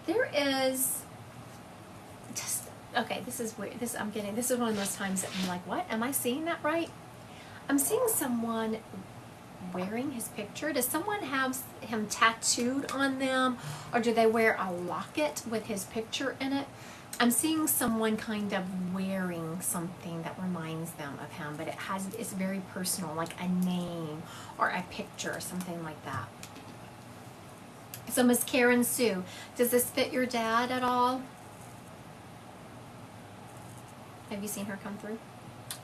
there is just, okay, this is weird. This is one of those times that I'm like, what? Am I seeing that right? I'm seeing someone wearing his picture. Does someone have him tattooed on them, or do they wear a locket with his picture in it? I'm seeing someone kind of wearing something that reminds them of him, but it's very personal, like a name or a picture or something like that. So Miss Karen Sue, does this fit your dad at all? Have you seen her come through?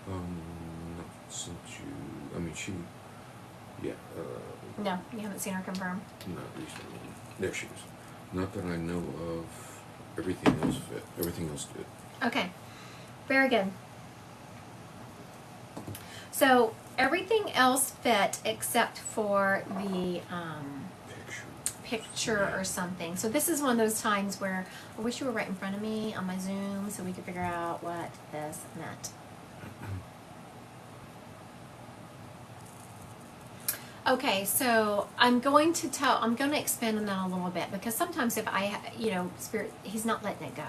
Not since you. I mean, she. Yeah. No, you haven't seen her confirm. Not recently. There she is. Not that I know of. Everything else fit. Everything else did. Okay, very good. So everything else fit except for the picture or something. So this is one of those times where I wish you were right in front of me on my Zoom so we could figure out what this meant. Okay, so I'm going to expand on that a little bit, because sometimes if Spirit, he's not letting it go.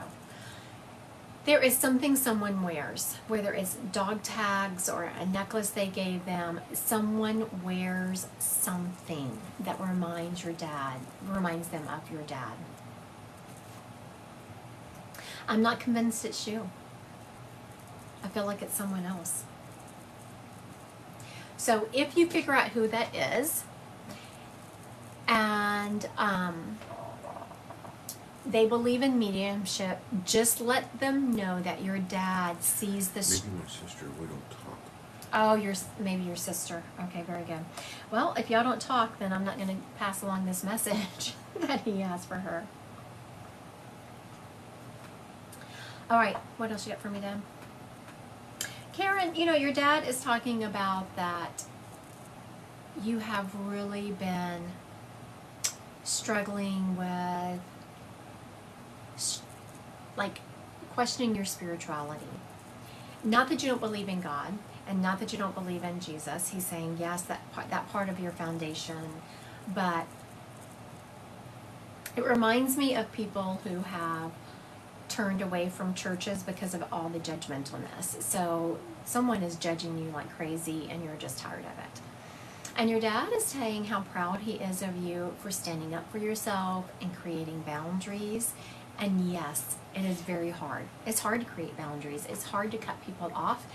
There is something someone wears, whether it's dog tags or a necklace they gave them. Someone wears something that reminds them of your dad. I'm not convinced it's you. I feel like it's someone else. So if you figure out who that is, and they believe in mediumship, just let them know that your dad sees this. Maybe my sister. We don't talk. Oh, maybe your sister. Okay, very good. Well, if y'all don't talk, then I'm not going to pass along this message that he has for her. All right, what else you got for me, Dad? Karen, your dad is talking about that you have really been struggling with, like, questioning your spirituality. Not that you don't believe in God, and not that you don't believe in Jesus. He's saying, yes, that part of your foundation, but it reminds me of people who have turned away from churches because of all the judgmentalness. So someone is judging you like crazy and you're just tired of it. And your dad is saying how proud he is of you for standing up for yourself and creating boundaries. And yes, it is very hard. It's hard to create boundaries. It's hard to cut people off.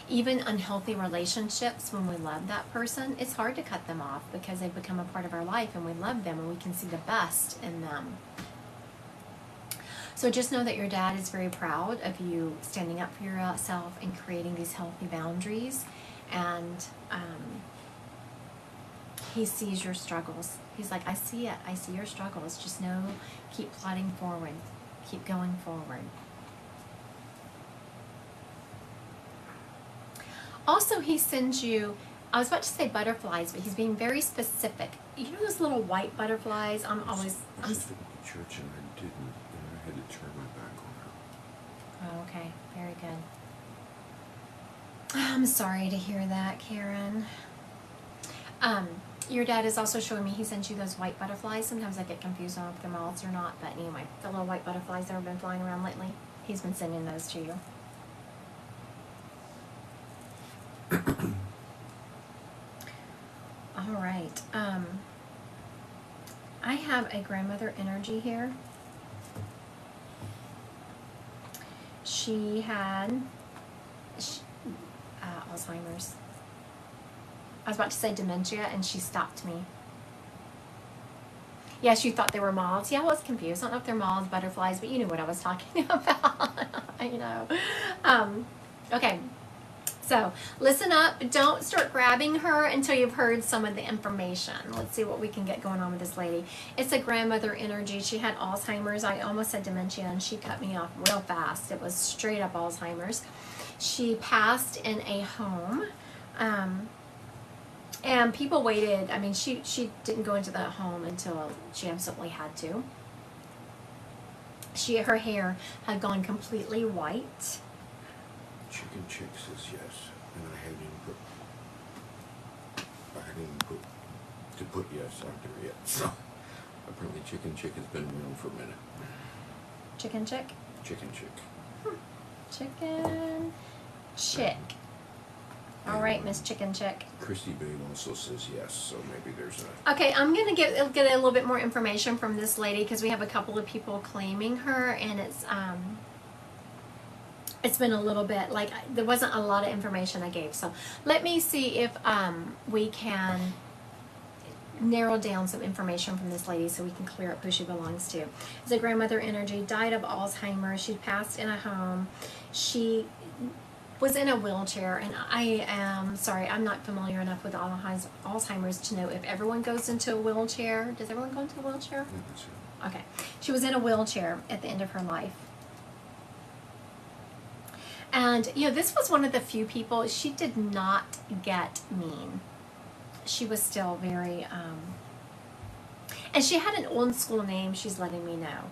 Even unhealthy relationships, when we love that person, it's hard to cut them off because they've become a part of our life and we love them and we can see the best in them. So just know that your dad is very proud of you standing up for yourself and creating these healthy boundaries. And he sees your struggles. He's like, I see it. I see your struggles. Just know, keep plodding forward. Keep going forward. Also, he sends you, I was about to say butterflies, but he's being very specific. You know those little white butterflies? I was at church and I didn't. I had to turn my back on her. Oh, okay. Very good. I'm sorry to hear that, Karen. Your dad is also showing me he sends you those white butterflies. Sometimes I get confused on if they're moths or not, but anyway, the little white butterflies that have been flying around lately, he's been sending those to you. right. I have a grandmother energy here. She had Alzheimer's. I was about to say dementia, and she stopped me. Yes, you thought they were moths. Yeah, I was confused. I don't know if they're moths, butterflies, but you knew what I was talking about. I know. Okay. So listen up. Don't start grabbing her until you've heard some of the information. Let's see what we can get going on with this lady. It's a grandmother energy. She had Alzheimer's. I almost said dementia, and she cut me off real fast. It was straight up Alzheimer's. She passed in a home. And people waited. I mean, she didn't go into the home until she absolutely had to. Her hair had gone completely white. Chicken Chick says yes, and I hadn't even put yes after yet. So apparently Chicken Chick has been around for a minute. Chicken Chick? Chicken Chick. Chicken Chick. All right, Miss Chicken Chick. Christy Babe also says yes, so maybe there's a... Okay, I'm going to get a little bit more information from this lady because we have a couple of people claiming her, and it's been a little bit, like, there wasn't a lot of information I gave. So let me see if we can narrow down some information from this lady so we can clear up who she belongs to. It's a grandmother energy, died of Alzheimer's. She passed in a home. She was in a wheelchair, and I am sorry, I'm not familiar enough with Alzheimer's to know if everyone goes into a wheelchair. Does everyone go into a wheelchair? Okay. She was in a wheelchair at the end of her life. And, you know, this was one of the few people, she did not get mean. She was still very, and she had an old school name, she's letting me know.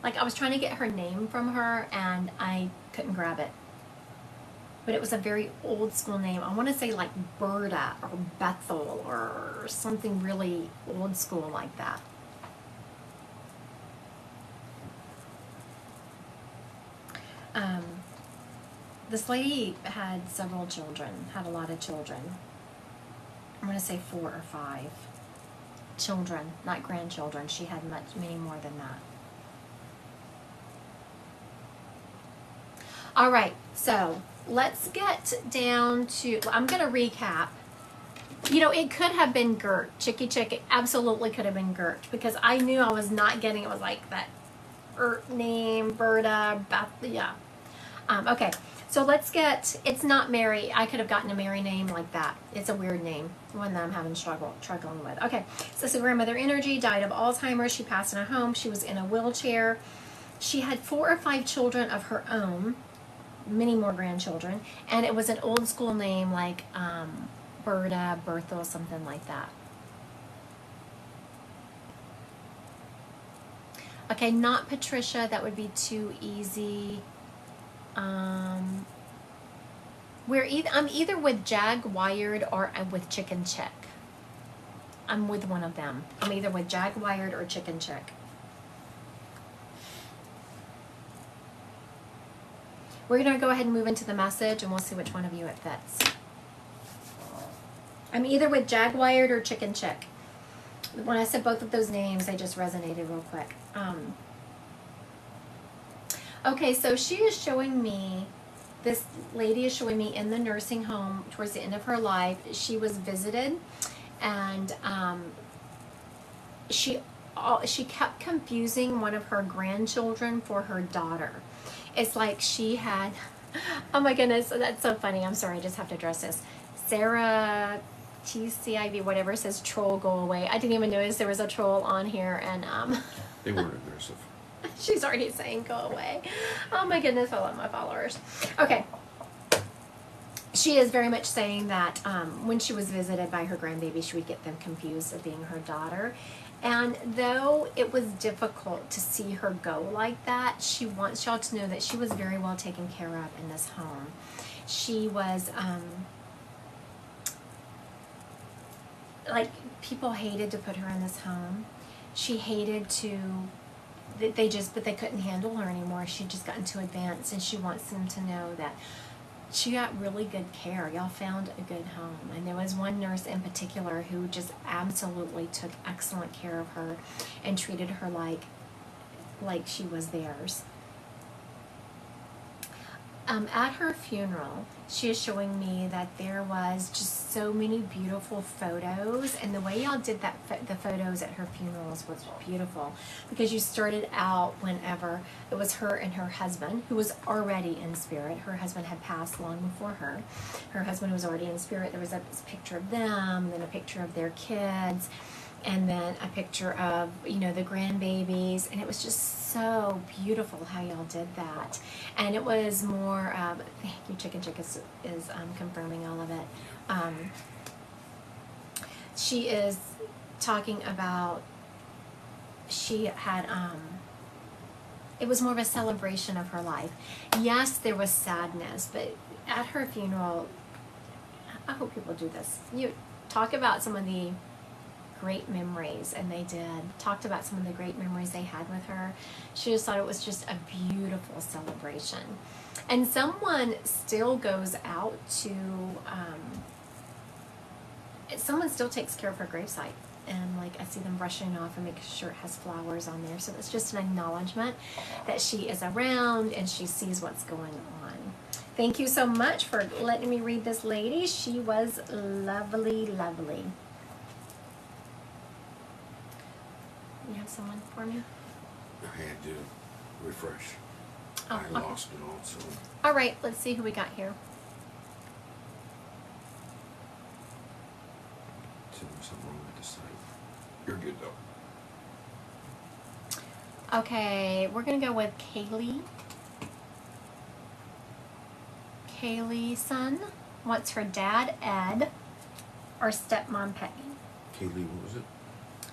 Like, I was trying to get her name from her, and I couldn't grab it. But it was a very old school name. I want to say like Berta or Bethel or something really old school like that. This lady had several children, had a lot of children. I'm going to say 4 or 5 children, not grandchildren. She had many more than that. All right, so let's get down to, I'm going to recap. You know, it could have been Gert. Chicky Chick, it absolutely could have been Gert, because I knew I was not getting, it was like that name, Berta, Beth, yeah. Okay, so let's get, it's not Mary. I could have gotten a Mary name like that. It's a weird name, one that I'm having struggling with. Okay, so it's a grandmother energy, died of Alzheimer's. She passed in a home. She was in a wheelchair. She had 4 or 5 children of her own, many more grandchildren, and it was an old school name like Berta, Berthel, something like that. Okay, not Patricia, that would be too easy. I'm either with Jaguared or I'm with Chicken Chick. I'm with one of them. I'm either with Jaguared or Chicken Chick. We're going to go ahead and move into the message, and we'll see which one of you it fits. I'm either with Jaguared or Chicken Chick. When I said both of those names, they just resonated real quick. Okay, so she is showing me, this lady is showing me in the nursing home towards the end of her life. She was visited, and she kept confusing one of her grandchildren for her daughter. It's like she had, oh my goodness, that's so funny. I'm sorry, I just have to address this. Sarah TCIV, whatever, says troll, go away. I didn't even notice there was a troll on here, and They weren't aggressive. she's already saying go away. Oh my goodness, I love my followers. Okay. She is very much saying that when she was visited by her grandbaby, she would get them confused of being her daughter. And though it was difficult to see her go like that, she wants y'all to know that she was very well taken care of in this home. She was, like, people hated to put her in this home. She hated to, but they couldn't handle her anymore. She'd just gotten too advanced, and she wants them to know that she got really good care. Y'all found a good home. And there was one nurse in particular who just absolutely took excellent care of her and treated her like she was theirs. At her funeral, she is showing me that there was just so many beautiful photos, and the way y'all did that, the photos at her funerals was beautiful, because you started out whenever it was her and her husband, who was already in spirit. Her husband had passed long before her. Her husband was already in spirit. There was a picture of them, then a picture of their kids, and then a picture of, you know, the grandbabies, and it was just so beautiful how y'all did that. And it was more, thank you, Chicken Chick is confirming all of it. She is talking about, she had, it was more of a celebration of her life. Yes, there was sadness, but at her funeral, I hope people do this. You talk about some of the great memories, and they did. Talked about some of the great memories they had with her. She just thought it was just a beautiful celebration. And someone still goes out to, someone still takes care of her gravesite. And like I see them brushing off and making sure it has flowers on there. So it's just an acknowledgement that she is around and she sees what's going on. Thank you so much for letting me read this lady. She was lovely, lovely. You have someone for me? I had to refresh. Oh, I okay. lost it all, so. All right, let's see who we got here. So there's something wrong with the site. You're good though. Okay, we're gonna go with Kaylee. Kaylee's son wants her dad, Ed, or stepmom, Peggy. Kaylee, what was it?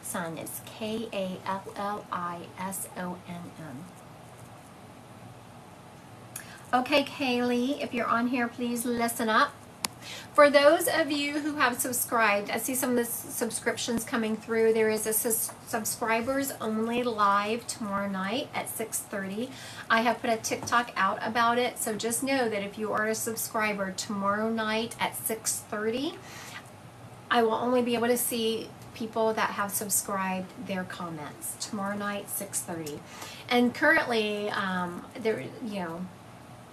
Son is Kalllisonn. Okay, Kaylee, if you're on here, please listen up. For those of you who have subscribed, I see some of the subscriptions coming through. There is a subscribers only live tomorrow night at 6:30. I have put a TikTok out about it, so just know that if you are a subscriber tomorrow night at 6:30, I will only be able to see people that have subscribed their comments tomorrow night 6:30. And currently there, you know,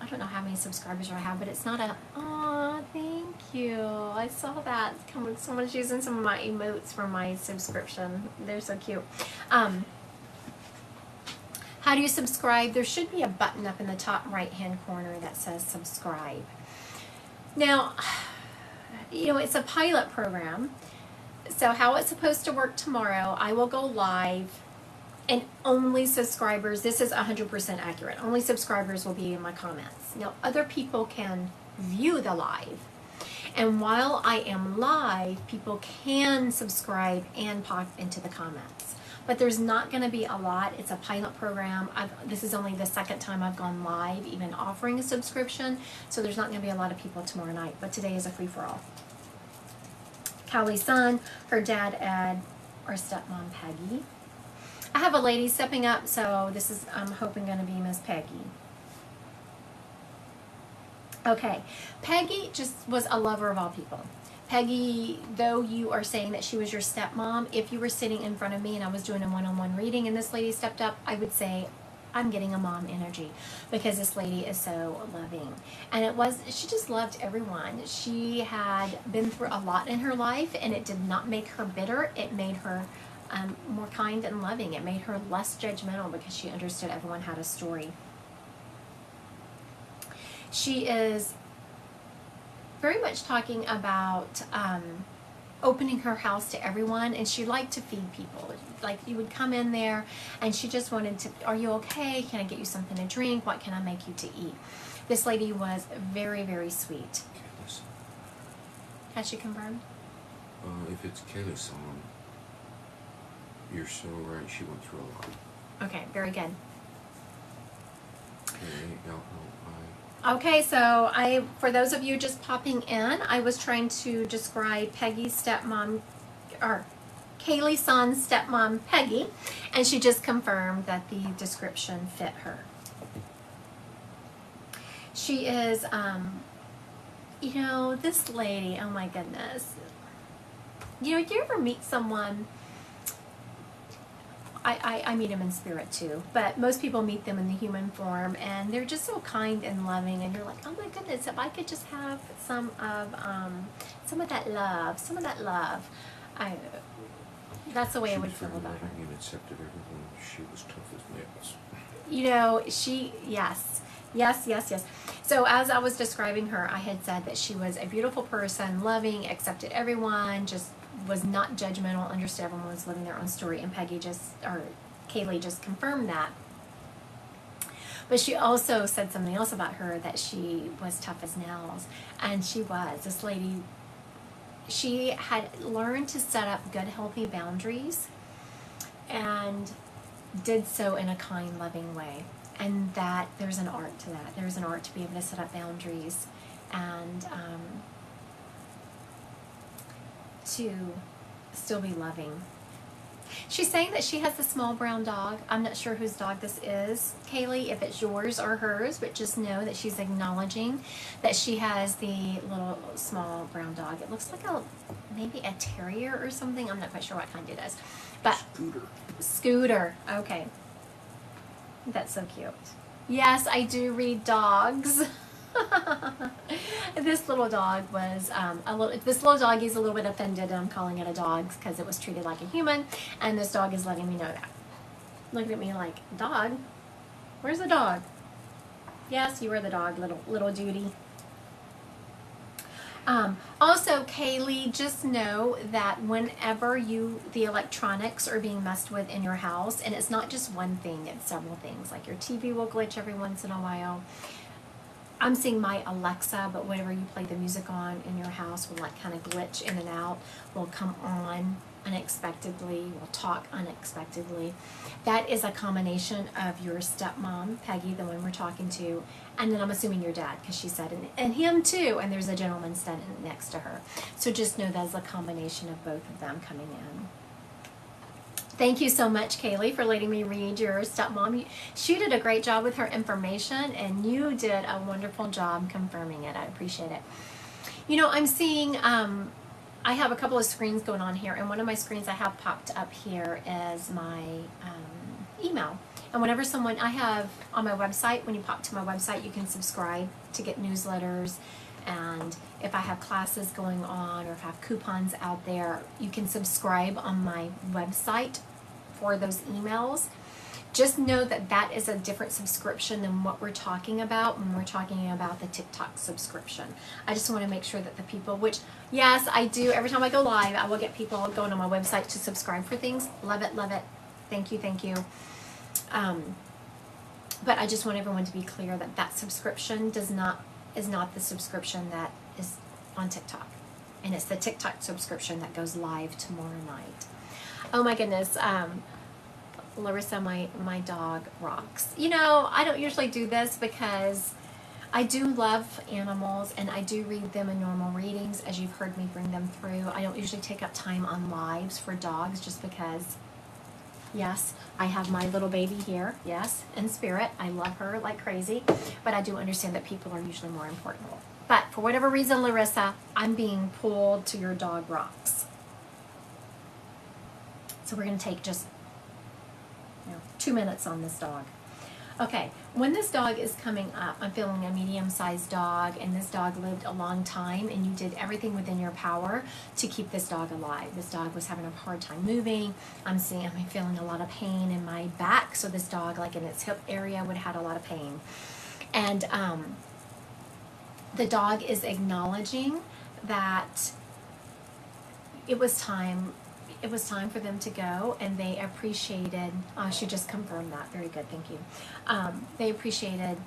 I don't know how many subscribers I have, but it's not a, aw, thank you. I saw that. Someone's using some of my emotes for my subscription. They're so cute. How do you subscribe? There should be a button up in the top right hand corner that says subscribe. Now, you know, it's a pilot program. So how it's supposed to work tomorrow, I will go live, and only subscribers, this is 100% accurate, only subscribers will be in my comments. Now, other people can view the live. And while I am live, people can subscribe and pop into the comments. But there's not going to be a lot. It's a pilot program. This is only the second time I've gone live, even offering a subscription. So there's not going to be a lot of people tomorrow night. But today is a free-for-all. Callie's son, her dad, Ed, or stepmom, Peggy. I have a lady stepping up, so this is, I'm hoping, going to be Miss Peggy. Okay, Peggy just was a lover of all people. Peggy, though you are saying that she was your stepmom, if you were sitting in front of me and I was doing a one-on-one reading and this lady stepped up, I would say, I'm getting a mom energy, because this lady is so loving. And it was, she just loved everyone. She had been through a lot in her life, and it did not make her bitter. It made her more kind and loving. It made her less judgmental, because she understood everyone had a story. She is very much talking about opening her house to everyone, and she liked to feed people. Like, you would come in there and she just wanted to, are you okay? Can I get you something to drink? What can I make you to eat? This lady was very, very sweet. Kayla's. Has she confirmed? If it's Kayla's son, you're so right, she went through a lot. Okay, very good. K-L-L-I. Okay, so for those of you just popping in, I was trying to describe Peggy's stepmom, or Kaylee's son's stepmom, Peggy, and she just confirmed that the description fit her. She is You know, this lady, oh my goodness. You know, you ever meet someone, I meet them in spirit too, but most people meet them in the human form, and they're just so kind and loving, and you're like, oh my goodness, if I could just have some of that love, I, that's the way I would feel about her. And accepted everyone. She was tough as nails. You know, yes. So as I was describing her, I had said that she was a beautiful person, loving, accepted everyone, just was not judgmental, understood everyone was living their own story, and Kaylee just confirmed that. But she also said something else about her, that she was tough as nails, and she was. This lady, she had learned to set up good, healthy boundaries, and did so in a kind, loving way. And that there's an art to that. There's an art to be able to set up boundaries and to still be loving. She's saying that she has a small brown dog. I'm not sure whose dog this is, Kaylee, if it's yours or hers, but just know that she's acknowledging that she has the little small brown dog. It looks like maybe a terrier or something. I'm not quite sure what kind it is. But Scooter. Okay. That's so cute. Yes, I do read dogs. This little dog was this little doggy's a little bit offended. I'm calling it a dog because it was treated like a human, and this dog is letting me know that. Looking at me like, dog? Where's the dog? Yes, you are the dog, little Judy. Also, Kaylee, just know that whenever the electronics are being messed with in your house, and it's not just one thing, it's several things, like your TV will glitch every once in a while. I'm seeing my Alexa, but whenever you play the music on in your house will like kind of glitch in and out, will come on unexpectedly, will talk unexpectedly. That is a combination of your stepmom, Peggy, the one we're talking to, and then I'm assuming your dad, because she said, and him too, and there's a gentleman standing next to her. So just know that's a combination of both of them coming in. Thank you so much, Kaylee, for letting me read your stepmom. She did a great job with her information, and you did a wonderful job confirming it. I appreciate it. You know, I'm seeing, I have a couple of screens going on here, and one of my screens I have popped up here is my email. And whenever I have on my website, when you pop to my website, you can subscribe to get newsletters. And if I have classes going on or if I have coupons out there, you can subscribe on my website for those emails. Just know that that is a different subscription than what we're talking about when we're talking about the TikTok subscription. I just want to make sure that the people, which, yes, I do. Every time I go live, I will get people going on my website to subscribe for things. Love it, love it. Thank you, thank you. But I just want everyone to be clear that that subscription is not the subscription that is on TikTok. And it's the TikTok subscription that goes live tomorrow night. Oh my goodness. Larissa, my dog rocks. You know, I don't usually do this because I do love animals and I do read them in normal readings, as you've heard me bring them through. I don't usually take up time on lives for dogs just because, yes, I have my little baby here, yes, in spirit. I love her like crazy, but I do understand that people are usually more important. But for whatever reason, Larissa, I'm being pulled to your dog rocks. So we're going to take just 2 minutes on this dog. Okay, when this dog is coming up, I'm feeling a medium-sized dog, and this dog lived a long time, and you did everything within your power to keep this dog alive. This dog was having a hard time moving. I'm feeling a lot of pain in my back, so this dog, like in its hip area, would have had a lot of pain. And the dog is acknowledging that it was time for them to go, and they appreciated, she just confirmed that, very good, thank you. They appreciated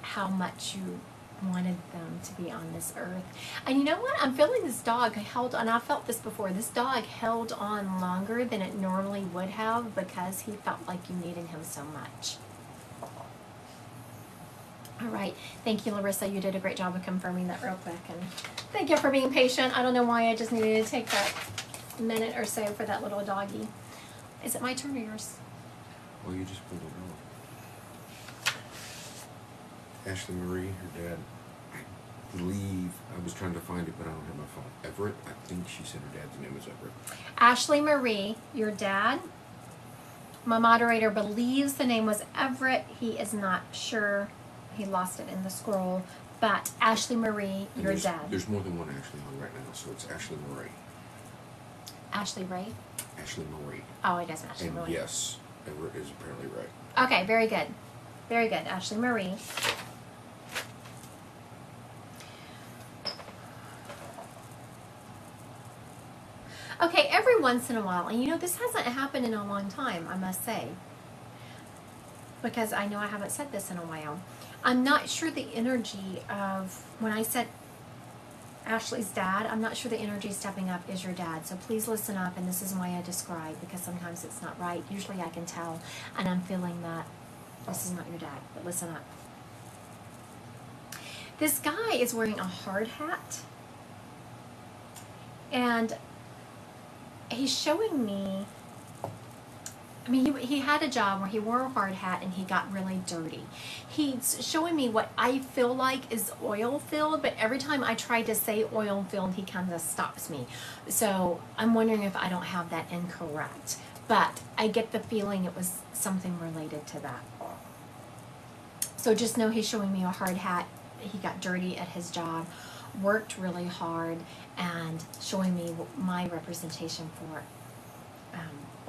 how much you wanted them to be on this earth. And you know what, I'm feeling this dog held on, I felt this before, this dog held on longer than it normally would have because he felt like you needed him so much. All right, thank you, Larissa. You did a great job of confirming that real quick, and thank you for being patient. I don't know why I just needed to take that minute or so for that little doggy. Is it my turn or yours? Well, you just pulled it off. Ashley Marie, her dad, believe, I was trying to find it, but I don't have my phone. Everett, I think she said her dad's name was Everett. Ashley Marie, your dad. My moderator believes the name was Everett. He is not sure. He lost it in the scroll. But Ashley Marie, And your dad. There's more than one Ashley on right now, so it's Ashley Marie. Ashley Ray? Ashley Marie. Oh, it is Ashley And Marie. yes, Everett is apparently right. Okay, very good. Very good. Ashley Marie. Okay, every once in a while, and you know, this hasn't happened in a long time, I must say, because I know I haven't said this in a while. I'm not sure the energy of, when I said Ashley's dad, I'm not sure the energy stepping up is your dad. So please listen up, and this is why I describe, because sometimes it's not right. Usually I can tell, and I'm feeling that this is not your dad, but listen up. This guy is wearing a hard hat, and he's showing me, I mean, he had a job where he wore a hard hat and he got really dirty. He's showing me what I feel like is oil filled, but every time I try to say oil filled, he kind of stops me. So I'm wondering if I don't have that incorrect. But I get the feeling it was something related to that. So just know he's showing me a hard hat. He got dirty at his job, worked really hard, and showing me my representation for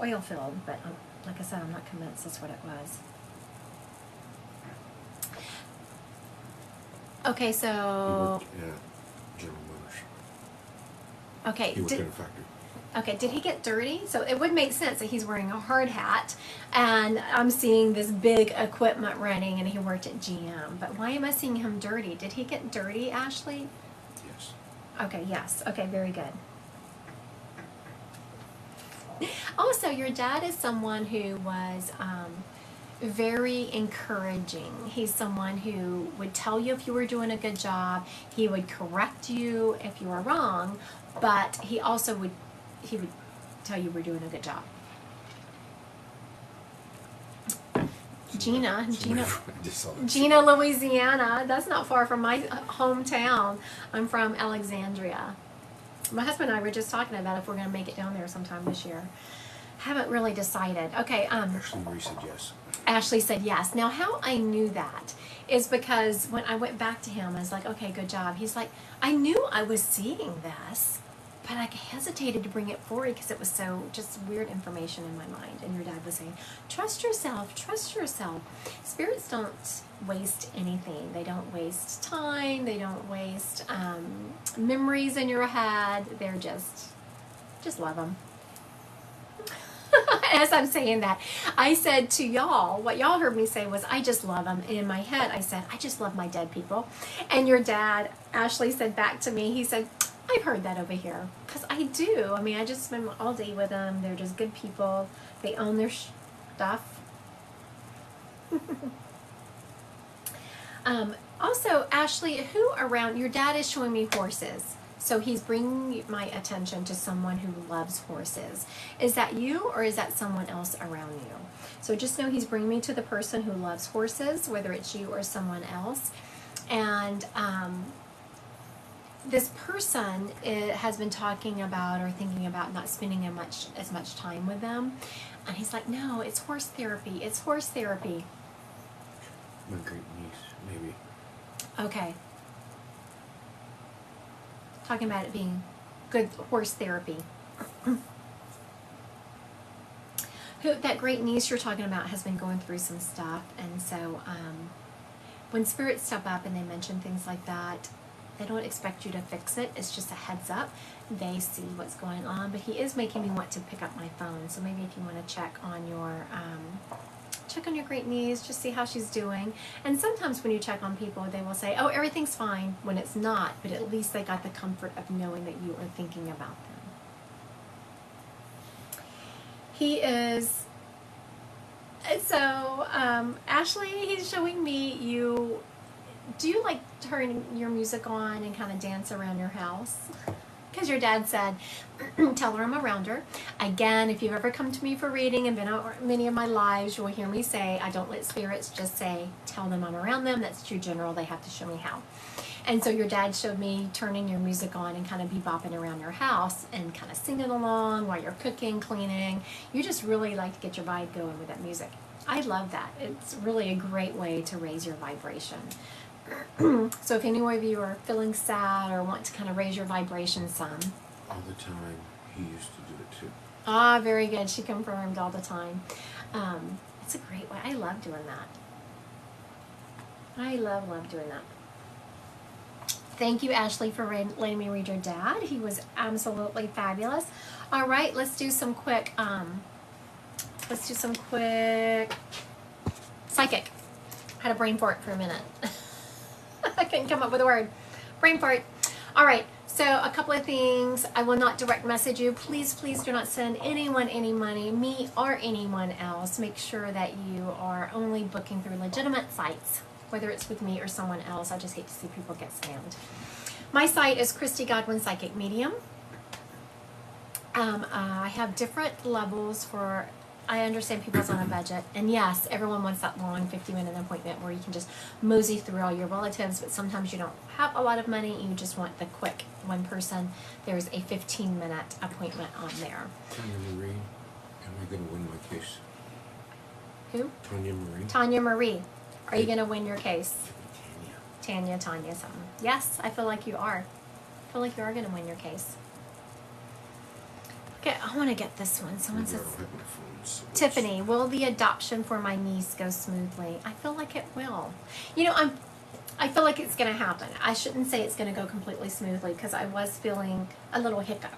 oil filled, but like I said, I'm not convinced that's what it was. Okay, He so worked at General Motors. okay, He worked in a factory. okay, did he get dirty? So it would make sense that he's wearing a hard hat, and I'm seeing this big equipment running, and he worked at GM. But why am I seeing him dirty? Did he get dirty, Ashley? Yes. Okay, yes. Okay, very good. Also, your dad is someone who was very encouraging. He's someone who would tell you if you were doing a good job. He would correct you if you were wrong, but he also would tell you we're doing a good job. Gina, I just saw that. Gina, Louisiana. That's not far from my hometown. I'm from Alexandria. My husband and I were just talking about if we're going to make it down there sometime this year. Haven't really decided. Okay. Ashley Marie said yes. Ashley said yes. Now, how I knew that is because when I went back to him, I was like, okay, good job. He's like, I knew I was seeing this, but I hesitated to bring it forward because it was so just weird information in my mind. And your dad was saying, trust yourself, trust yourself. Spirits don't waste anything. They don't waste time. They don't waste memories in your head. They're just love them. As I'm saying that, I said to y'all, what y'all heard me say was, I just love them. And in my head, I said, I just love my dead people. And your dad, Ashley, said back to me, he said, I've heard that over here. Because I do. I mean, I just spend all day with them. They're just good people. They own their stuff. Also, Ashley, who around, your dad is showing me horses. So he's bringing my attention to someone who loves horses. Is that you or is that someone else around you? So just know he's bringing me to the person who loves horses, whether it's you or someone else. And this person has been talking about or thinking about not spending as much time with them. And he's like, no, it's horse therapy. It's horse therapy. My great niece, maybe. Okay. Talking about it being good horse therapy. That great niece you're talking about has been going through some stuff, and so when spirits step up and they mention things like that, they don't expect you to fix it. It's just a heads up. They see what's going on, but he is making me want to pick up my phone. So maybe if you want to check on your great niece, just see how she's doing. And sometimes when you check on people, they will say, oh, everything's fine, when it's not, but at least they got the comfort of knowing that you are thinking about them. He is, so Ashley, he's showing me you, do you like turn your music on and kind of dance around your house? Because your dad said, tell her I'm around her. Again, if you've ever come to me for reading and been on many of my lives, you will hear me say, I don't let spirits just say, tell them I'm around them. That's too general. They have to show me how. And so your dad showed me turning your music on and kind of bebopping around your house and kind of singing along while you're cooking, cleaning. You just really like to get your vibe going with that music. I love that. It's really a great way to raise your vibration. So if any of you are feeling sad or want to kind of raise your vibration some. All the time. He used to do it too. Ah, very good. She confirmed all the time. It's a great way. I love doing that. I love doing that. Thank you, Ashley, for letting me read your dad. He was absolutely fabulous. All right, let's do some quick psychic. I had a brain fart for a minute. I couldn't come up with a word. Brain fart. All right, so a couple of things. I will not direct message you. Please, please do not send anyone any money, me or anyone else. Make sure that you are only booking through legitimate sites, whether it's with me or someone else. I just hate to see people get scammed. My site is Christy Godwin Psychic Medium. I have different levels for, I understand people's on a budget. And yes, everyone wants that long 50-minute appointment where you can just mosey through all your relatives, but sometimes you don't have a lot of money. You just want the quick one person. There's a 15-minute appointment on there. Tanya Marie, am I going to win my case? Who? Tanya Marie. Tanya Marie. Are you going to win your case? Tanya. Tanya something. Yes, I feel like you are. I feel like you are going to win your case. Okay, I want to get this one. Someone Maybe I says, don't have my phone, so Tiffany, will the adoption for my niece go smoothly? I feel like it will. You know, I feel like it's going to happen. I shouldn't say it's going to go completely smoothly because I was feeling a little hiccup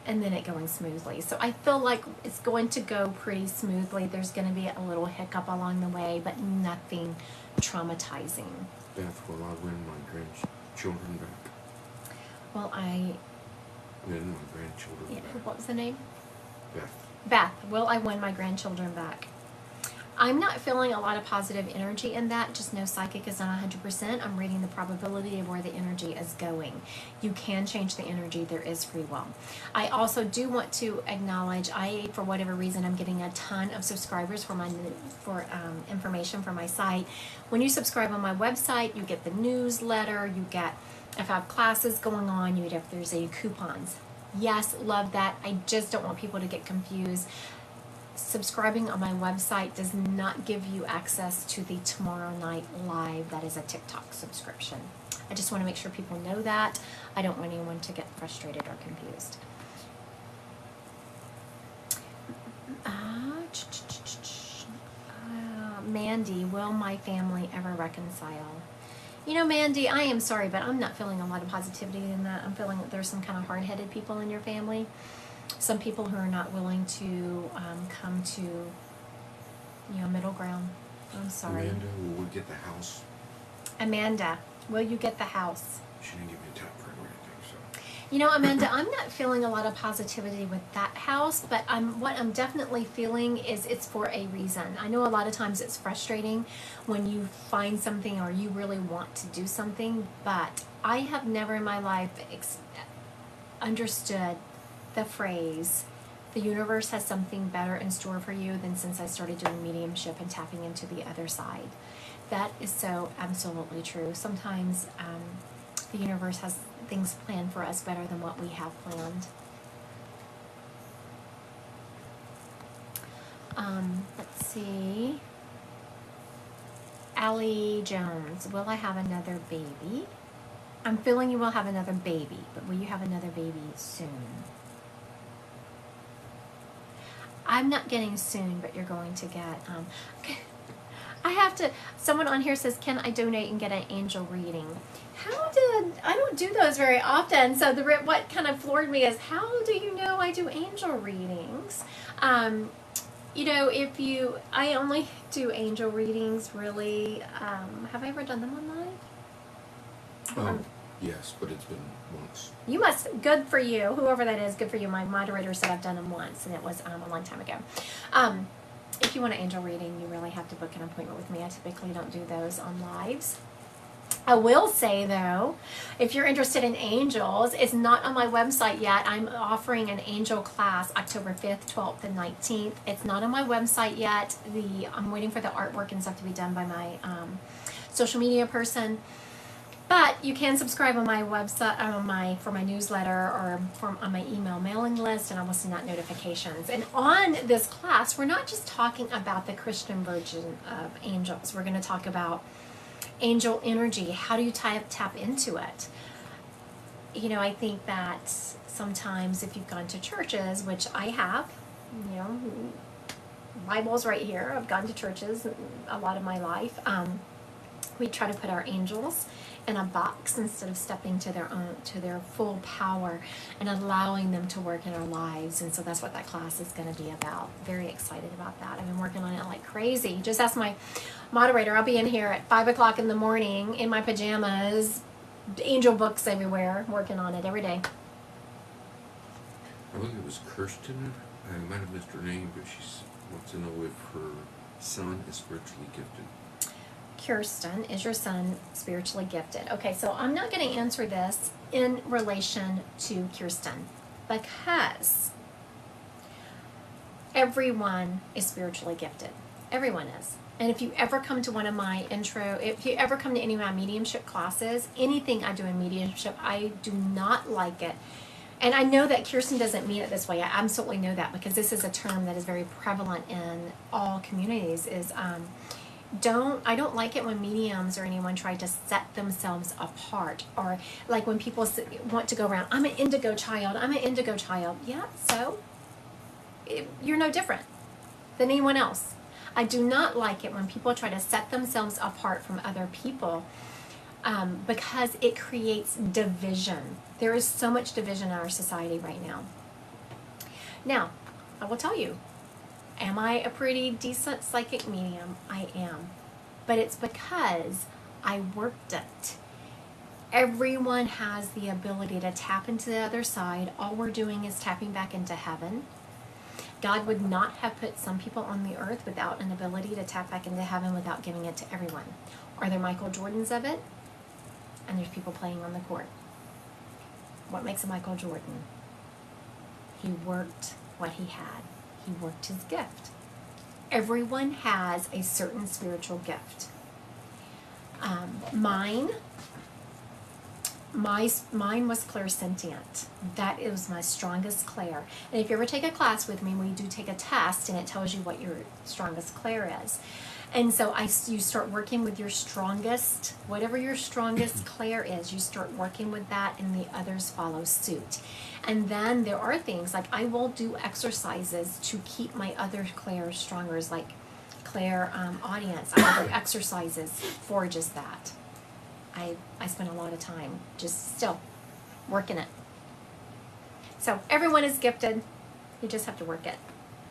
and then it going smoothly. So I feel like it's going to go pretty smoothly. There's going to be a little hiccup along the way, but nothing traumatizing. Beth, will I win my grandchildren back? Well, Win my grandchildren yeah, back. what was the name? Beth. Will I win my grandchildren back? I'm not feeling a lot of positive energy in that. Just know psychic is not 100%. I'm reading the probability of where the energy is going. You can change the energy. There is free will. I also do want to acknowledge, for whatever reason, I'm getting a ton of subscribers for information for my site. When you subscribe on my website, you get the newsletter. You get, if I have classes going on, you get, if there's any coupons. Yes, love that. I just don't want people to get confused. Subscribing on my website does not give you access to the tomorrow night live. That is a TikTok subscription. I just want to make sure people know that. I don't want anyone to get frustrated or confused. Mandy, will my family ever reconcile? You know, Mandy, I am sorry, but I'm not feeling a lot of positivity in that. I'm feeling that there's some kind of hard-headed people in your family. Some people who are not willing to come to, middle ground. I'm sorry. Amanda, will we get the house? Amanda, will you get the house? She didn't give me a time frame or anything, so. You know, Amanda, I'm not feeling a lot of positivity with that house, but what I'm definitely feeling is it's for a reason. I know a lot of times it's frustrating when you find something or you really want to do something, but I have never in my life understood the phrase, the universe has something better in store for you than since I started doing mediumship and tapping into the other side. That is so absolutely true. Sometimes the universe has things planned for us better than what we have planned. Let's see. Allie Jones, will I have another baby? I'm feeling you will have another baby, but will you have another baby soon? I'm not getting soon, but you're going to get, someone on here says, can I donate and get an angel reading? I don't do those very often, so what kind of floored me is, how do you know I do angel readings? I only do angel readings, really, have I ever done them online? Yes, but it's been once. You must, good for you, whoever that is, good for you. My moderator said I've done them once, and it was a long time ago. If you want an angel reading, you really have to book an appointment with me. I typically don't do those on lives. I will say though, if you're interested in angels, it's not on my website yet. I'm offering an angel class October 5th, 12th, and 19th. It's not on my website yet. I'm waiting for the artwork and stuff to be done by my social media person. But you can subscribe on my website, for my newsletter, or on my email mailing list, and I will send out notifications. And on this class, we're not just talking about the Christian version of angels. We're going to talk about angel energy. How do you tap into it? You know, I think that sometimes if you've gone to churches, which I have, you know, Bible's right here. I've gone to churches a lot of my life. We try to put our angels in a box instead of stepping to their full power and allowing them to work in our lives. And so that's what that class is going to be about. Very excited about that. I've been working on it like crazy. Just ask my moderator. I'll be in here at 5 o'clock in the morning in my pajamas, angel books everywhere, working on it every day. I believe it was Kirsten. I might have missed her name, but she wants to know if her son is spiritually gifted. Kirsten, is your son spiritually gifted? Okay, so I'm not going to answer this in relation to Kirsten because everyone is spiritually gifted. Everyone is. And if you ever come to one of my if you ever come to any of my mediumship classes, anything I do in mediumship, I do not like it. And I know that Kirsten doesn't mean it this way. I absolutely know that because this is a term that is very prevalent in all communities is I don't like it when mediums or anyone try to set themselves apart, or like when people want to go around, I'm an indigo child, I'm an indigo child. Yeah, so you're no different than anyone else. I do not like it when people try to set themselves apart from other people because it creates division. There is so much division in our society right now. Now, I will tell you, am I a pretty decent psychic medium? I am. But it's because I worked it. Everyone has the ability to tap into the other side. All we're doing is tapping back into heaven. God would not have put some people on the earth without an ability to tap back into heaven without giving it to everyone. Are there Michael Jordans of it? And there's people playing on the court. What makes a Michael Jordan? He worked what he had. He worked his gift. Everyone has a certain spiritual gift. Mine was clairsentient. That is my strongest clair. And if you ever take a class with me, we do take a test, and it tells you what your strongest clair is. And so you start working with your strongest, whatever your strongest clair is, you start working with that, and the others follow suit. And then there are things like I will do exercises to keep my other clairs stronger, like clair audience. I will do exercises for just that. I spend a lot of time just still working it. So everyone is gifted. You just have to work it.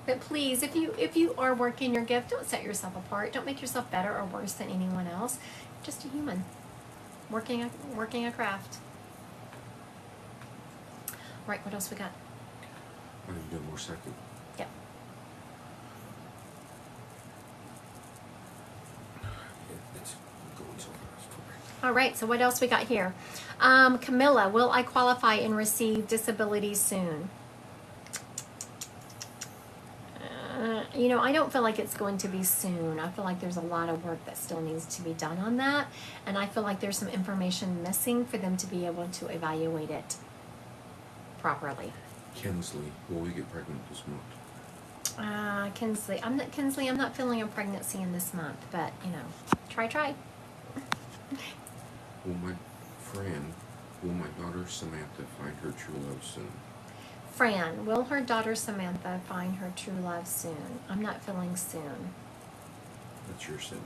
But please, if you are working your gift, don't set yourself apart. Don't make yourself better or worse than anyone else. Just a human working a craft. Right, what else we got? Oh, you got more second? Yep. It's going so fast. All right, so what else we got here? Camilla, will I qualify and receive disability soon? I don't feel like it's going to be soon. I feel like there's a lot of work that still needs to be done on that. And I feel like there's some information missing for them to be able to evaluate it properly. Kinsley, will we get pregnant this month? Kinsley, I'm not feeling a pregnancy in this month, but, try. Will my daughter Samantha find her true love soon? Fran, will her daughter Samantha find her true love soon? I'm not feeling soon. That's your soon,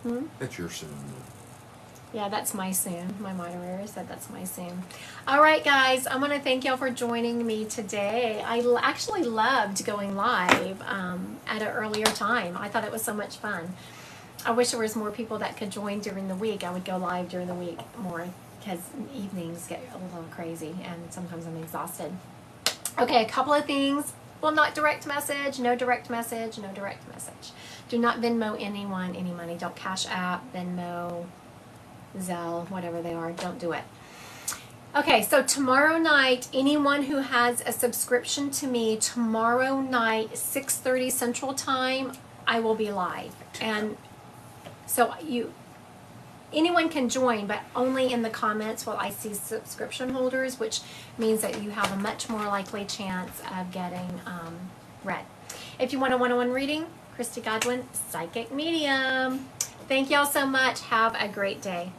though. That's your soon, though. Yeah, that's my soon. My moderator said that's my soon. All right, guys, I want to thank y'all for joining me today. I actually loved going live at an earlier time. I thought it was so much fun. I wish there was more people that could join during the week. I would go live during the week more because evenings get a little crazy and sometimes I'm exhausted. Okay, a couple of things. Will not direct message, no direct message, no direct message. Do not Venmo anyone any money. Don't Cash App, Venmo, Zelle, whatever they are. Don't do it. Okay, so tomorrow night, anyone who has a subscription to me, tomorrow night, 6:30 Central Time, I will be live. And so anyone can join, but only in the comments will I see subscription holders, which means that you have a much more likely chance of getting read. If you want a one-on-one reading, Christy Godwin, Psychic Medium. Thank y'all so much. Have a great day.